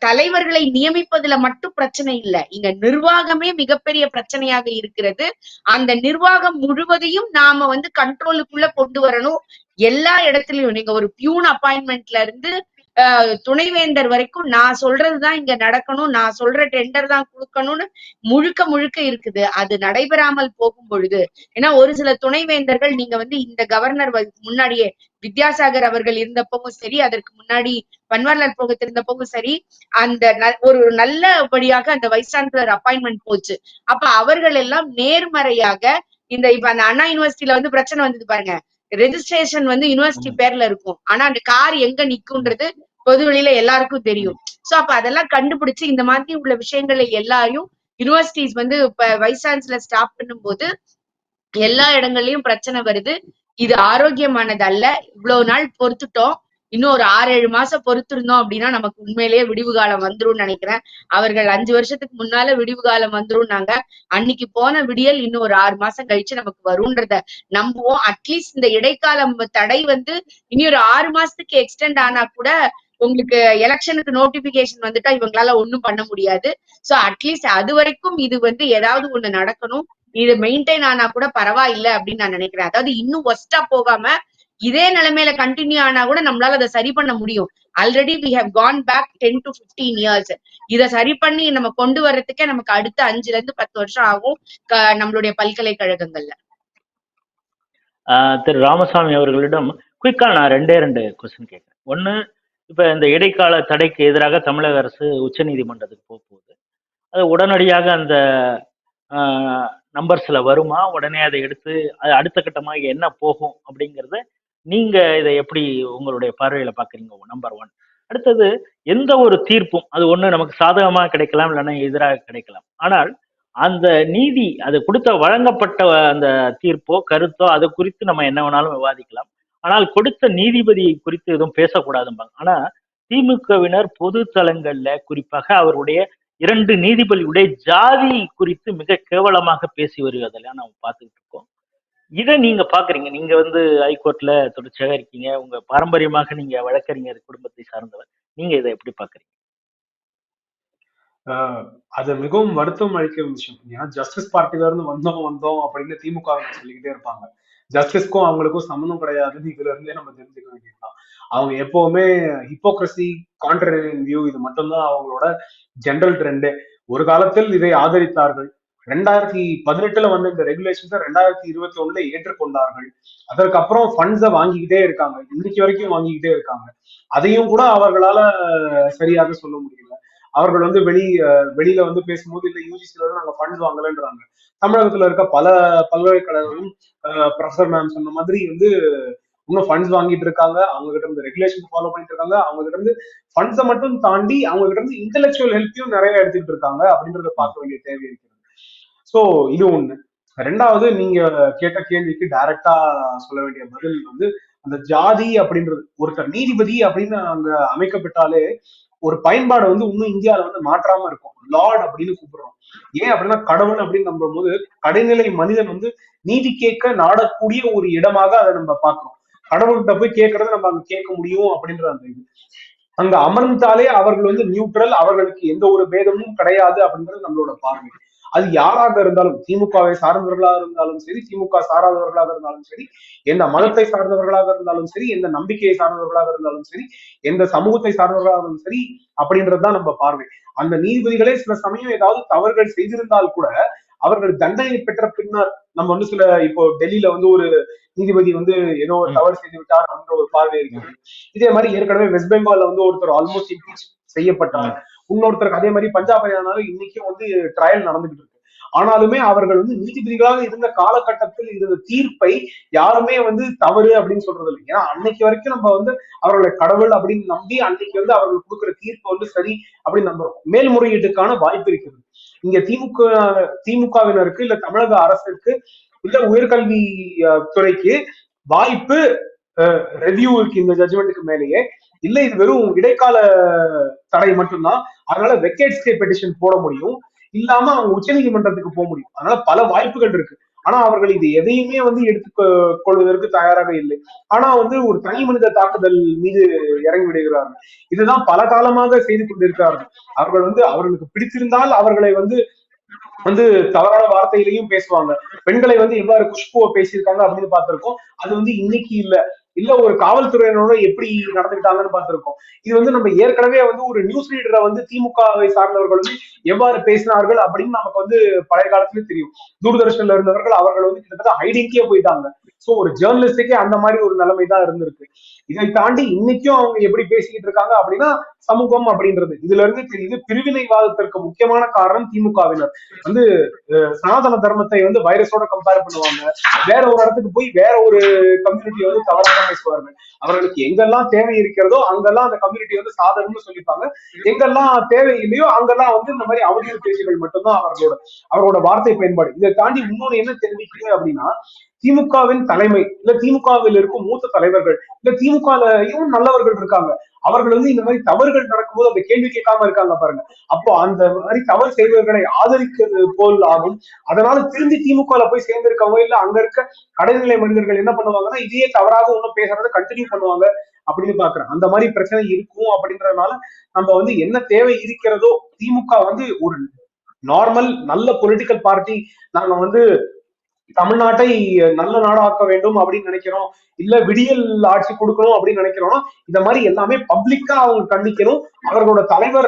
தலைவர்களை நியமிப்பதுல மட்டும் பிரச்சனை இல்ல. இங்க நிர்வாகமே மிகப்பெரிய பிரச்சனையாக இருக்கிறது. அந்த நிர்வாகம் முழுவதையும் நாம வந்து கண்ட்ரோலுக்குள்ள கொண்டு வரணும். எல்லா இடத்துலயும் நீங்க ஒரு பியூன் அப்பாயின்மெண்ட்ல இருந்து துணைவேந்தர் வரைக்கும் நான் சொல்றதுதான் இங்க நடக்கணும், நான் சொல்ற டெண்டர் தான் கொடுக்கணும்னு முழுக்க முழுக்க இருக்குது. அது நடைபெறாமல் போகும் பொழுது ஏன்னா ஒரு சில துணைவேந்தர்கள் நீங்க வந்து இந்த கவர்னர் முன்னாடியே வித்யாசாகர் அவர்கள் இருந்தப்பவும் சரி, அதற்கு முன்னாடி பன்வாரிலால் புரோஹித் இருந்தப்பவும் சரி, அந்த ஒரு நல்லபடியாக அந்த வைஸ் சான்சலர் அப்பாயின்மெண்ட் போச்சு. அப்ப அவர்கள் எல்லாம் நேர்மறையாக இப்ப அந்த அண்ணா யூனிவர்சிட்டியில வந்து பிரச்சனை வந்தது பாருங்க. ரெஜிஸ்ட்ரேஷன் வந்து யூனிவர்சிட்டி பேர்ல இருக்கும். ஆனா அந்த கார் எங்க நிக்கும்ன்றது பொது வெளியில எல்லாருக்கும் தெரியும். சோ அப்ப அதெல்லாம் கண்டுபிடிச்சு இந்த மாதிரி உள்ள விஷயங்களை எல்லாரையும் யூனிவர்சிட்டிஸ் வந்து இப்ப வைஸ் சான்சலர் ஸ்டாப் பண்ணும் போது எல்லா இடங்கள்லயும் பிரச்சனை வருது. இது ஆரோக்கியமானது அல்ல. இவ்வளவு நாள் பொறுத்துட்டோம். இன்னும் ஒரு 6-7 மாசம் பொறுத்திருந்தோம் அப்படின்னா நமக்கு உண்மையிலேயே விடிவு காலம் வந்துரும் நினைக்கிறேன். அவர்கள் 5 வருஷத்துக்கு முன்னால விடிவு காலம் வந்துரும்னாங்க. அன்னைக்கு போன விடியல் இன்னும் ஒரு 6 மாசம் கழிச்சு நமக்கு வரும்ன்றத நம்புவோம். அட்லீஸ்ட் இந்த இடைக்காலம் தடை வந்து இனி ஒரு 6 மாசத்துக்கு எக்ஸ்டெண்ட் ஆனா கூட உங்களுக்கு எலெக்ஷனுக்கு நோட்டிபிகேஷன் வந்துட்டா இவங்களால ஒண்ணும் பண்ண முடியாது. சோ அட்லீஸ்ட் அது வரைக்கும் இது வந்து ஏதாவது ஒண்ணு நடக்கணும். இது மெயின்டைன் ஆனா கூட பரவாயில்லை அப்படின்னு நான் நினைக்கிறேன். அதாவது இன்னும் ஒஸ்டா போகாம இதே நிலைமையில கண்டினியூ ஆனா கூட நம்மளால அதை சரி பண்ண முடியும். Already we have gone back 10 to 15 years. இதை சரி பண்ணி நம்ம கொண்டு வர்றதுக்கே நமக்கு அடுத்த 5ல இருந்து 10 வருஷம் ஆகும் நம்மளுடைய பல்கலைக்கழகங்கள்ல. திரு ராமசாமி அவர்களிடம் குயிக்கா நான் 2 கொஸ்டின் கேட்கிறேன். ஒண்ணு, இப்ப இந்த இடைக்கால தடைக்கு எதிராக தமிழக அரசு உச்ச நீதிமன்றத்துக்கு போகுது. அது உடனடியாக அந்த நம்பர்ஸ்ல வருமா, உடனே அதை எடுத்து அது அடுத்த கட்டமாக என்ன போகும் அப்படிங்கிறத நீங்க இதை எப்படி உங்களுடைய பார்வையில பாக்குறீங்க? நம்பர் 1. அடுத்தது, எந்த ஒரு தீர்ப்பும் அது ஒண்ணு நமக்கு சாதகமா கிடைக்கலாம், இல்லைன்னா எதிராக கிடைக்கலாம். ஆனால் அந்த நீதி அது வழங்கப்பட்ட அந்த தீர்ப்போ கருத்தோ அது குறித்து நம்ம என்ன வேணாலும் விவாதிக்கலாம். ஆனால் கொடுத்த நீதிபதி குறித்து எதுவும் பேசக்கூடாதும்பாங்க. ஆனா திமுகவினர் பொது தளங்கள்ல குறிப்பாக அவருடைய 2 நீதிபதியுடைய ஜாதி குறித்து மிக கேவலமாக பேசி வருவதெல்லாம் நம்ம பார்த்துக்கிட்டு இருக்கோம். இதை நீங்க பாக்குறீங்க. நீங்க வந்து ஹைகோர்ட்ல தொடர்ச்சியாக இருக்கீங்க. உங்க பாரம்பரியமாக நீங்க வழக்கறிஞர் குடும்பத்தை சார்ந்தவர். நீங்க இதை எப்படி பாக்குறீங்க? அது மிகவும் வருத்தம் அளிக்கும் விஷயம். ஏன்னா ஜஸ்டிஸ் பார்ட்டில இருந்து வந்தோம் அப்படின்னு திமுக சொல்லிக்கிட்டே இருப்பாங்க. ஜஸ்டிஸ்க்கும் அவங்களுக்கும் சம்மந்தம் கிடையாதுன்னு இதுல இருந்தே நம்ம தெரிஞ்சுக்க வேண்டியதுதான். அவங்க எப்பவுமே ஹிப்போக்ரசி, கான்ட்ரேரியன் வியூ, இது மட்டும்தான் அவங்களோட ஜெனரல் ட்ரெண்டே. ஒரு காலத்தில் இதை ஆதரித்தார்கள். 2018 வந்த இந்த ரெகுலேஷன்ஸை 2021 ஏற்றுக்கொண்டார்கள். அதற்கப்புறம் ஃபண்ட்ஸை வாங்கிக்கிட்டே இருக்காங்க. இன்னைக்கு வரைக்கும் வாங்கிக்கிட்டே இருக்காங்க. அதையும் கூட அவர்களால சரியாக சொல்ல முடியல. அவர்கள் வந்து வெளியில வந்து பேசும்போது இல்ல யூஜிசில நாங்க ஃபண்ட்ஸ் வாங்கலன்றாங்க. தமிழகத்துல இருக்க பல பல்கலைக்கழகங்களும் ப்ரொஃபசர் மேம் சொன்ன மாதிரி வந்து இன்னும் ஃபண்ட்ஸ் வாங்கிட்டு இருக்காங்க. அவங்க கிட்ட இருந்து ரெகுலேஷன் ஃபாலோ பண்ணிட்டு இருக்காங்க. அவங்க கிட்ட இருந்து ஃபண்ட்ஸை மட்டும் தாண்டி அவங்க கிட்ட இருந்து இன்டெலெக்சுவல் ஹெல்ப்பையும் நிறைய எடுத்துக்கிட்டு இருக்காங்க அப்படின்றத பார்க்க வேண்டிய தேவை இருக்கிறது. சோ இது ஒண்ணு. 2வது, நீங்க கேட்ட கேள்விக்கு டைரக்டா சொல்ல வேண்டிய பதில் வந்து அந்த ஜாதி அப்படின்றது, ஒருத்தர் நீதிபதி அப்படின்னு அங்க அமைக்கப்பட்டாலே ஒரு பயன்பாடு வந்து இன்னும் இந்தியாவில வந்து மாற்றாம இருக்கும். லார்ட் அப்படின்னு கூப்பிடுறோம். ஏன் அப்படின்னா கடவுள் அப்படின்னு நம்பும் போது கடைநிலை மனிதன் வந்து நீதி கேட்க நாடக்கூடிய ஒரு இடமாக அதை நம்ம பார்க்கிறோம். கடவுள்கிட்ட போய் கேட்கறத நம்ம அங்க கேட்க முடியும் அப்படின்ற அந்த இது அங்க அமர்ந்தாலே அவர்கள் வந்து நியூட்ரல், அவர்களுக்கு எந்த ஒரு பேதமும் கிடையாது அப்படின்றது நம்மளோட பார்வை. அது யாராக இருந்தாலும், திமுகவை சார்ந்தவர்களாக இருந்தாலும் சரி, திமுக சாராதவர்களாக இருந்தாலும் சரி, எந்த மதத்தை சார்ந்தவர்களாக இருந்தாலும் சரி, எந்த நம்பிக்கையை சார்ந்தவர்களாக இருந்தாலும் சரி, எந்த சமூகத்தை சார்ந்தவர்களாக இருந்தாலும் சரி, அப்படின்றதுதான் நம்ம பார்வை. அந்த நீதிபதிகளே சில சமயம் ஏதாவது தவறுகள் செய்திருந்தால் கூட அவர்கள் தண்டனை பெற்ற பின்னர், நம்ம வந்து சில இப்போ டெல்லியில வந்து ஒரு நீதிபதி வந்து ஏதோ ஒரு தவறு செய்து விட்டார் அப்படின்ற ஒரு பார்வை இருக்கிறது. இதே மாதிரி ஏற்கனவே வெஸ்ட் பெங்கால்ல வந்து ஒருத்தர் ஆல்மோஸ்ட் இம்பீச் செய்யப்பட்டார். இன்னொருத்தருக்கு அதே மாதிரி பஞ்சாப் ஹரியானாலும் இன்னைக்கும் வந்து ட்ரையல் நடந்துகிட்டு இருக்கு. ஆனாலுமே அவர்கள் வந்து நீதிபதிகளாக இருந்த காலகட்டத்தில் இருந்த தீர்ப்பை யாருமே வந்து தவறு அப்படின்னு சொல்றது இல்லை. ஏன்னா அன்னைக்கு வரைக்கும் நம்ம வந்து அவர்களை கடவுள் அப்படின்னு நம்பி அன்னைக்கு வந்து அவர்கள் கொடுக்குற தீர்ப்பு வந்து சரி அப்படின்னு நம்புறோம். மேல்முறையீட்டுக்கான வாய்ப்பு இருக்கிறது. இங்க திமுகவினருக்கு இல்ல தமிழக அரசுக்கு இல்ல உயர்கல்வி துறைக்கு வாய்ப்பு ரெவியூ இருக்கு இந்த ஜட்ஜ்மெண்ட்டுக்கு மேலேயே. இல்ல இது வெறும் இடைக்கால தடை மட்டும்தான், அதனால வெக்கேட் ஸ்டே பெட்டிஷன் போட முடியும், இல்லாம அவங்க உச்ச நீதிமன்றத்துக்கு போக முடியும். அதனால பல வாய்ப்புகள் இருக்கு. ஆனா அவர்கள் இது எதையுமே வந்து எடுத்து கொள்வதற்கு தயாராக இல்லை. ஆனா வந்து ஒரு தனி மனித தாக்குதல் மீது இறங்கி விடுகிறார்கள். இதுதான் பல காலமாக செய்து கொண்டிருக்கிறார்கள். அவர்கள் வந்து அவர்களுக்கு பிடித்திருந்தால் அவர்களை வந்து வந்து தவறான வார்த்தையிலையும் பேசுவாங்க. பெண்களை வந்து எவ்வாறு குஷ்புவை பேசியிருக்காங்க அப்படின்னு பார்த்திருக்கோம். அது வந்து இன்னைக்கு இல்ல ஒரு காவல்துறையினரோட எப்படி நடந்துக்கிட்டாங்கன்னு பார்த்திருக்கோம். இது வந்து நம்ம ஏற்கனவே வந்து ஒரு நியூஸ் ரீடரை வந்து திமுகவை சார்ந்தவர்கள் வந்து எவ்வாறு பேசினார்கள் அப்படின்னு நமக்கு வந்து பழைய காலத்துல தெரியும். தூர்தர்ஷன்ல இருந்தவர்கள் அவர்கள் வந்து கிட்டத்தட்ட ஹைடிங்கே போயிட்டாங்க. சோ ஒரு ஜேர்னலிஸ்டுக்கே அந்த மாதிரி ஒரு நிலைமை தான் இருந்திருக்கு. இதை தாண்டி இன்னைக்கும் அவங்க எப்படி பேசிக்கிட்டு இருக்காங்க அப்படின்னா சமூகம் அப்படின்றது. இதுல இருந்து தெரியுது பிரிவினைவாதத்திற்கு முக்கியமான காரணம் திமுகவினர் வந்து சனாதன தர்மத்தை வந்து வைரஸோட கம்பேர் பண்ணுவாங்க. வேற ஒரு இடத்துக்கு போய் வேற ஒரு கம்யூனிட்டியை வந்து தவறாக பேசுவார்கள். அவர்களுக்கு எங்கெல்லாம் தேவை இருக்கிறதோ அங்கெல்லாம் அந்த கம்யூனிட்டி வந்து சாதகம்னு சொல்லிப்பாங்க. எங்கெல்லாம் தேவை இல்லையோ அங்கெல்லாம் வந்து இந்த மாதிரி அவதூறு பேச்சுகள் மட்டும்தான் அவரோட வார்த்தை பயன்பாடு. இதை தாண்டி இன்னொன்னு என்ன தெரிவிக்குது அப்படின்னா, திமுகவின் தலைமை இல்ல திமுகவில் இருக்கும் மூத்த தலைவர்கள் இல்ல திமுகலையும் நல்லவர்கள் இருக்காங்க. அவர்கள் வந்து இந்த மாதிரி தவறுகள் நடக்கும்போது அந்த கேள்வி கேட்காம இருக்காங்க பாருங்க. அப்போ அந்த மாதிரி தவறு செய்வர்களை ஆதரிக்கிறது போல் ஆகும். அதனால திரும்பி திமுகல போய் சேர்ந்திருக்கவங்க இல்ல அங்க இருக்க கடைநிலை மனிதர்கள் என்ன பண்ணுவாங்கன்னா இதையே தவறாக ஒன்னும் பேசுறதை கண்டினியூ பண்ணுவாங்க அப்படின்னு பாக்குறேன். அந்த மாதிரி பிரச்சனை இருக்கும் அப்படின்றதுனால நம்ம வந்து என்ன தேவை இருக்கிறதோ, திமுக வந்து ஒரு நார்மல் நல்ல பொலிட்டிக்கல் பார்ட்டி, நாங்க வந்து தமிழ்நாட்டை நல்ல நாடாக்க வேண்டும் அப்படின்னு நினைக்கிறோம், இல்ல விடியல் ஆட்சி கொடுக்கணும் அப்படின்னு நினைக்கிறோம்னா இந்த மாதிரி எல்லாமே பப்ளிக்கா அவங்க கண்டிக்கணும். அவர்களோட தலைவர்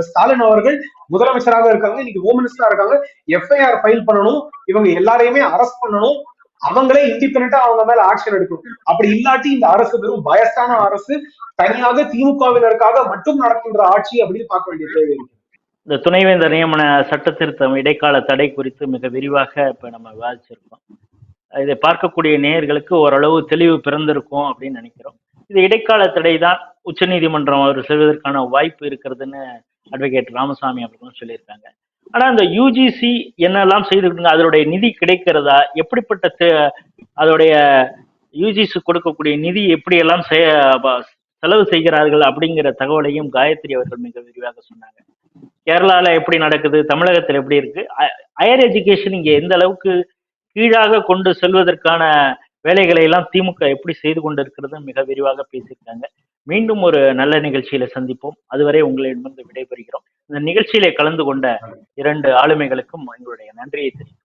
ஸ்டாலின் அவர்கள் முதலமைச்சராக இருக்காங்க, இன்னைக்கு ஹோம் மினிஸ்டரா இருக்காங்க, எஃப்ஐஆர் ஃபைல் பண்ணணும், இவங்க எல்லாரையுமே அரெஸ்ட் பண்ணணும், அவங்களே இண்டிபெண்டா அவங்க மேல ஆக்ஷன் எடுக்கணும். அப்படி இல்லாட்டி இந்த அரசு வெறும் பயஸ்டான அரசு, தனியாக திமுகவினருக்காக மட்டும் நடக்கின்ற ஆட்சி அப்படின்னு பார்க்க வேண்டிய தேவை இருக்கு. இந்த துணைவேந்தர் நியமன சட்ட திருத்தம் இடைக்கால தடை குறித்து மிக விரிவாக இப்ப நம்ம விவாதிச்சிருக்கோம். இதை பார்க்கக்கூடிய நேயர்களுக்கு ஓரளவு தெளிவு பிறந்திருக்கும் அப்படின்னு நினைக்கிறோம். இது இடைக்கால தடை தான், உச்ச நீதிமன்றம் அவர் செல்வதற்கான வாய்ப்பு இருக்கிறதுன்னு அட்வொகேட் ராமசாமி அவர்களும் சொல்லியிருக்காங்க. ஆனா அந்த யூஜிசி என்னெல்லாம் செய்துக்கிட்டு அதனுடைய நிதி கிடைக்கிறதா, எப்படிப்பட்ட அதோடைய யூஜிசி கொடுக்கக்கூடிய நிதி எப்படியெல்லாம் செலவு செய்கிறார்கள் அப்படிங்கிற தகவலையும் காயத்ரி அவர்கள் மிக விரிவாக சொன்னாங்க. கேரளால எப்படி நடக்குது, தமிழகத்தில் எப்படி இருக்கு, ஹையர் எஜுகேஷன் இங்க எந்த அளவுக்கு கீழாக கொண்டு செல்வதற்கான வேலைகளை எல்லாம் திமுக எப்படி செய்து கொண்டிருக்கிறது மிக விரிவாக பேசியிருக்காங்க. மீண்டும் ஒரு நல்ல நிகழ்ச்சியில சந்திப்போம். அதுவரை உங்களிடமிருந்து விடைபெறுகிறோம். இந்த நிகழ்ச்சியிலே கலந்து கொண்ட 2 ஆளுமைகளுக்கும் எங்களுடைய நன்றியை தெரிவிக்கிறோம்.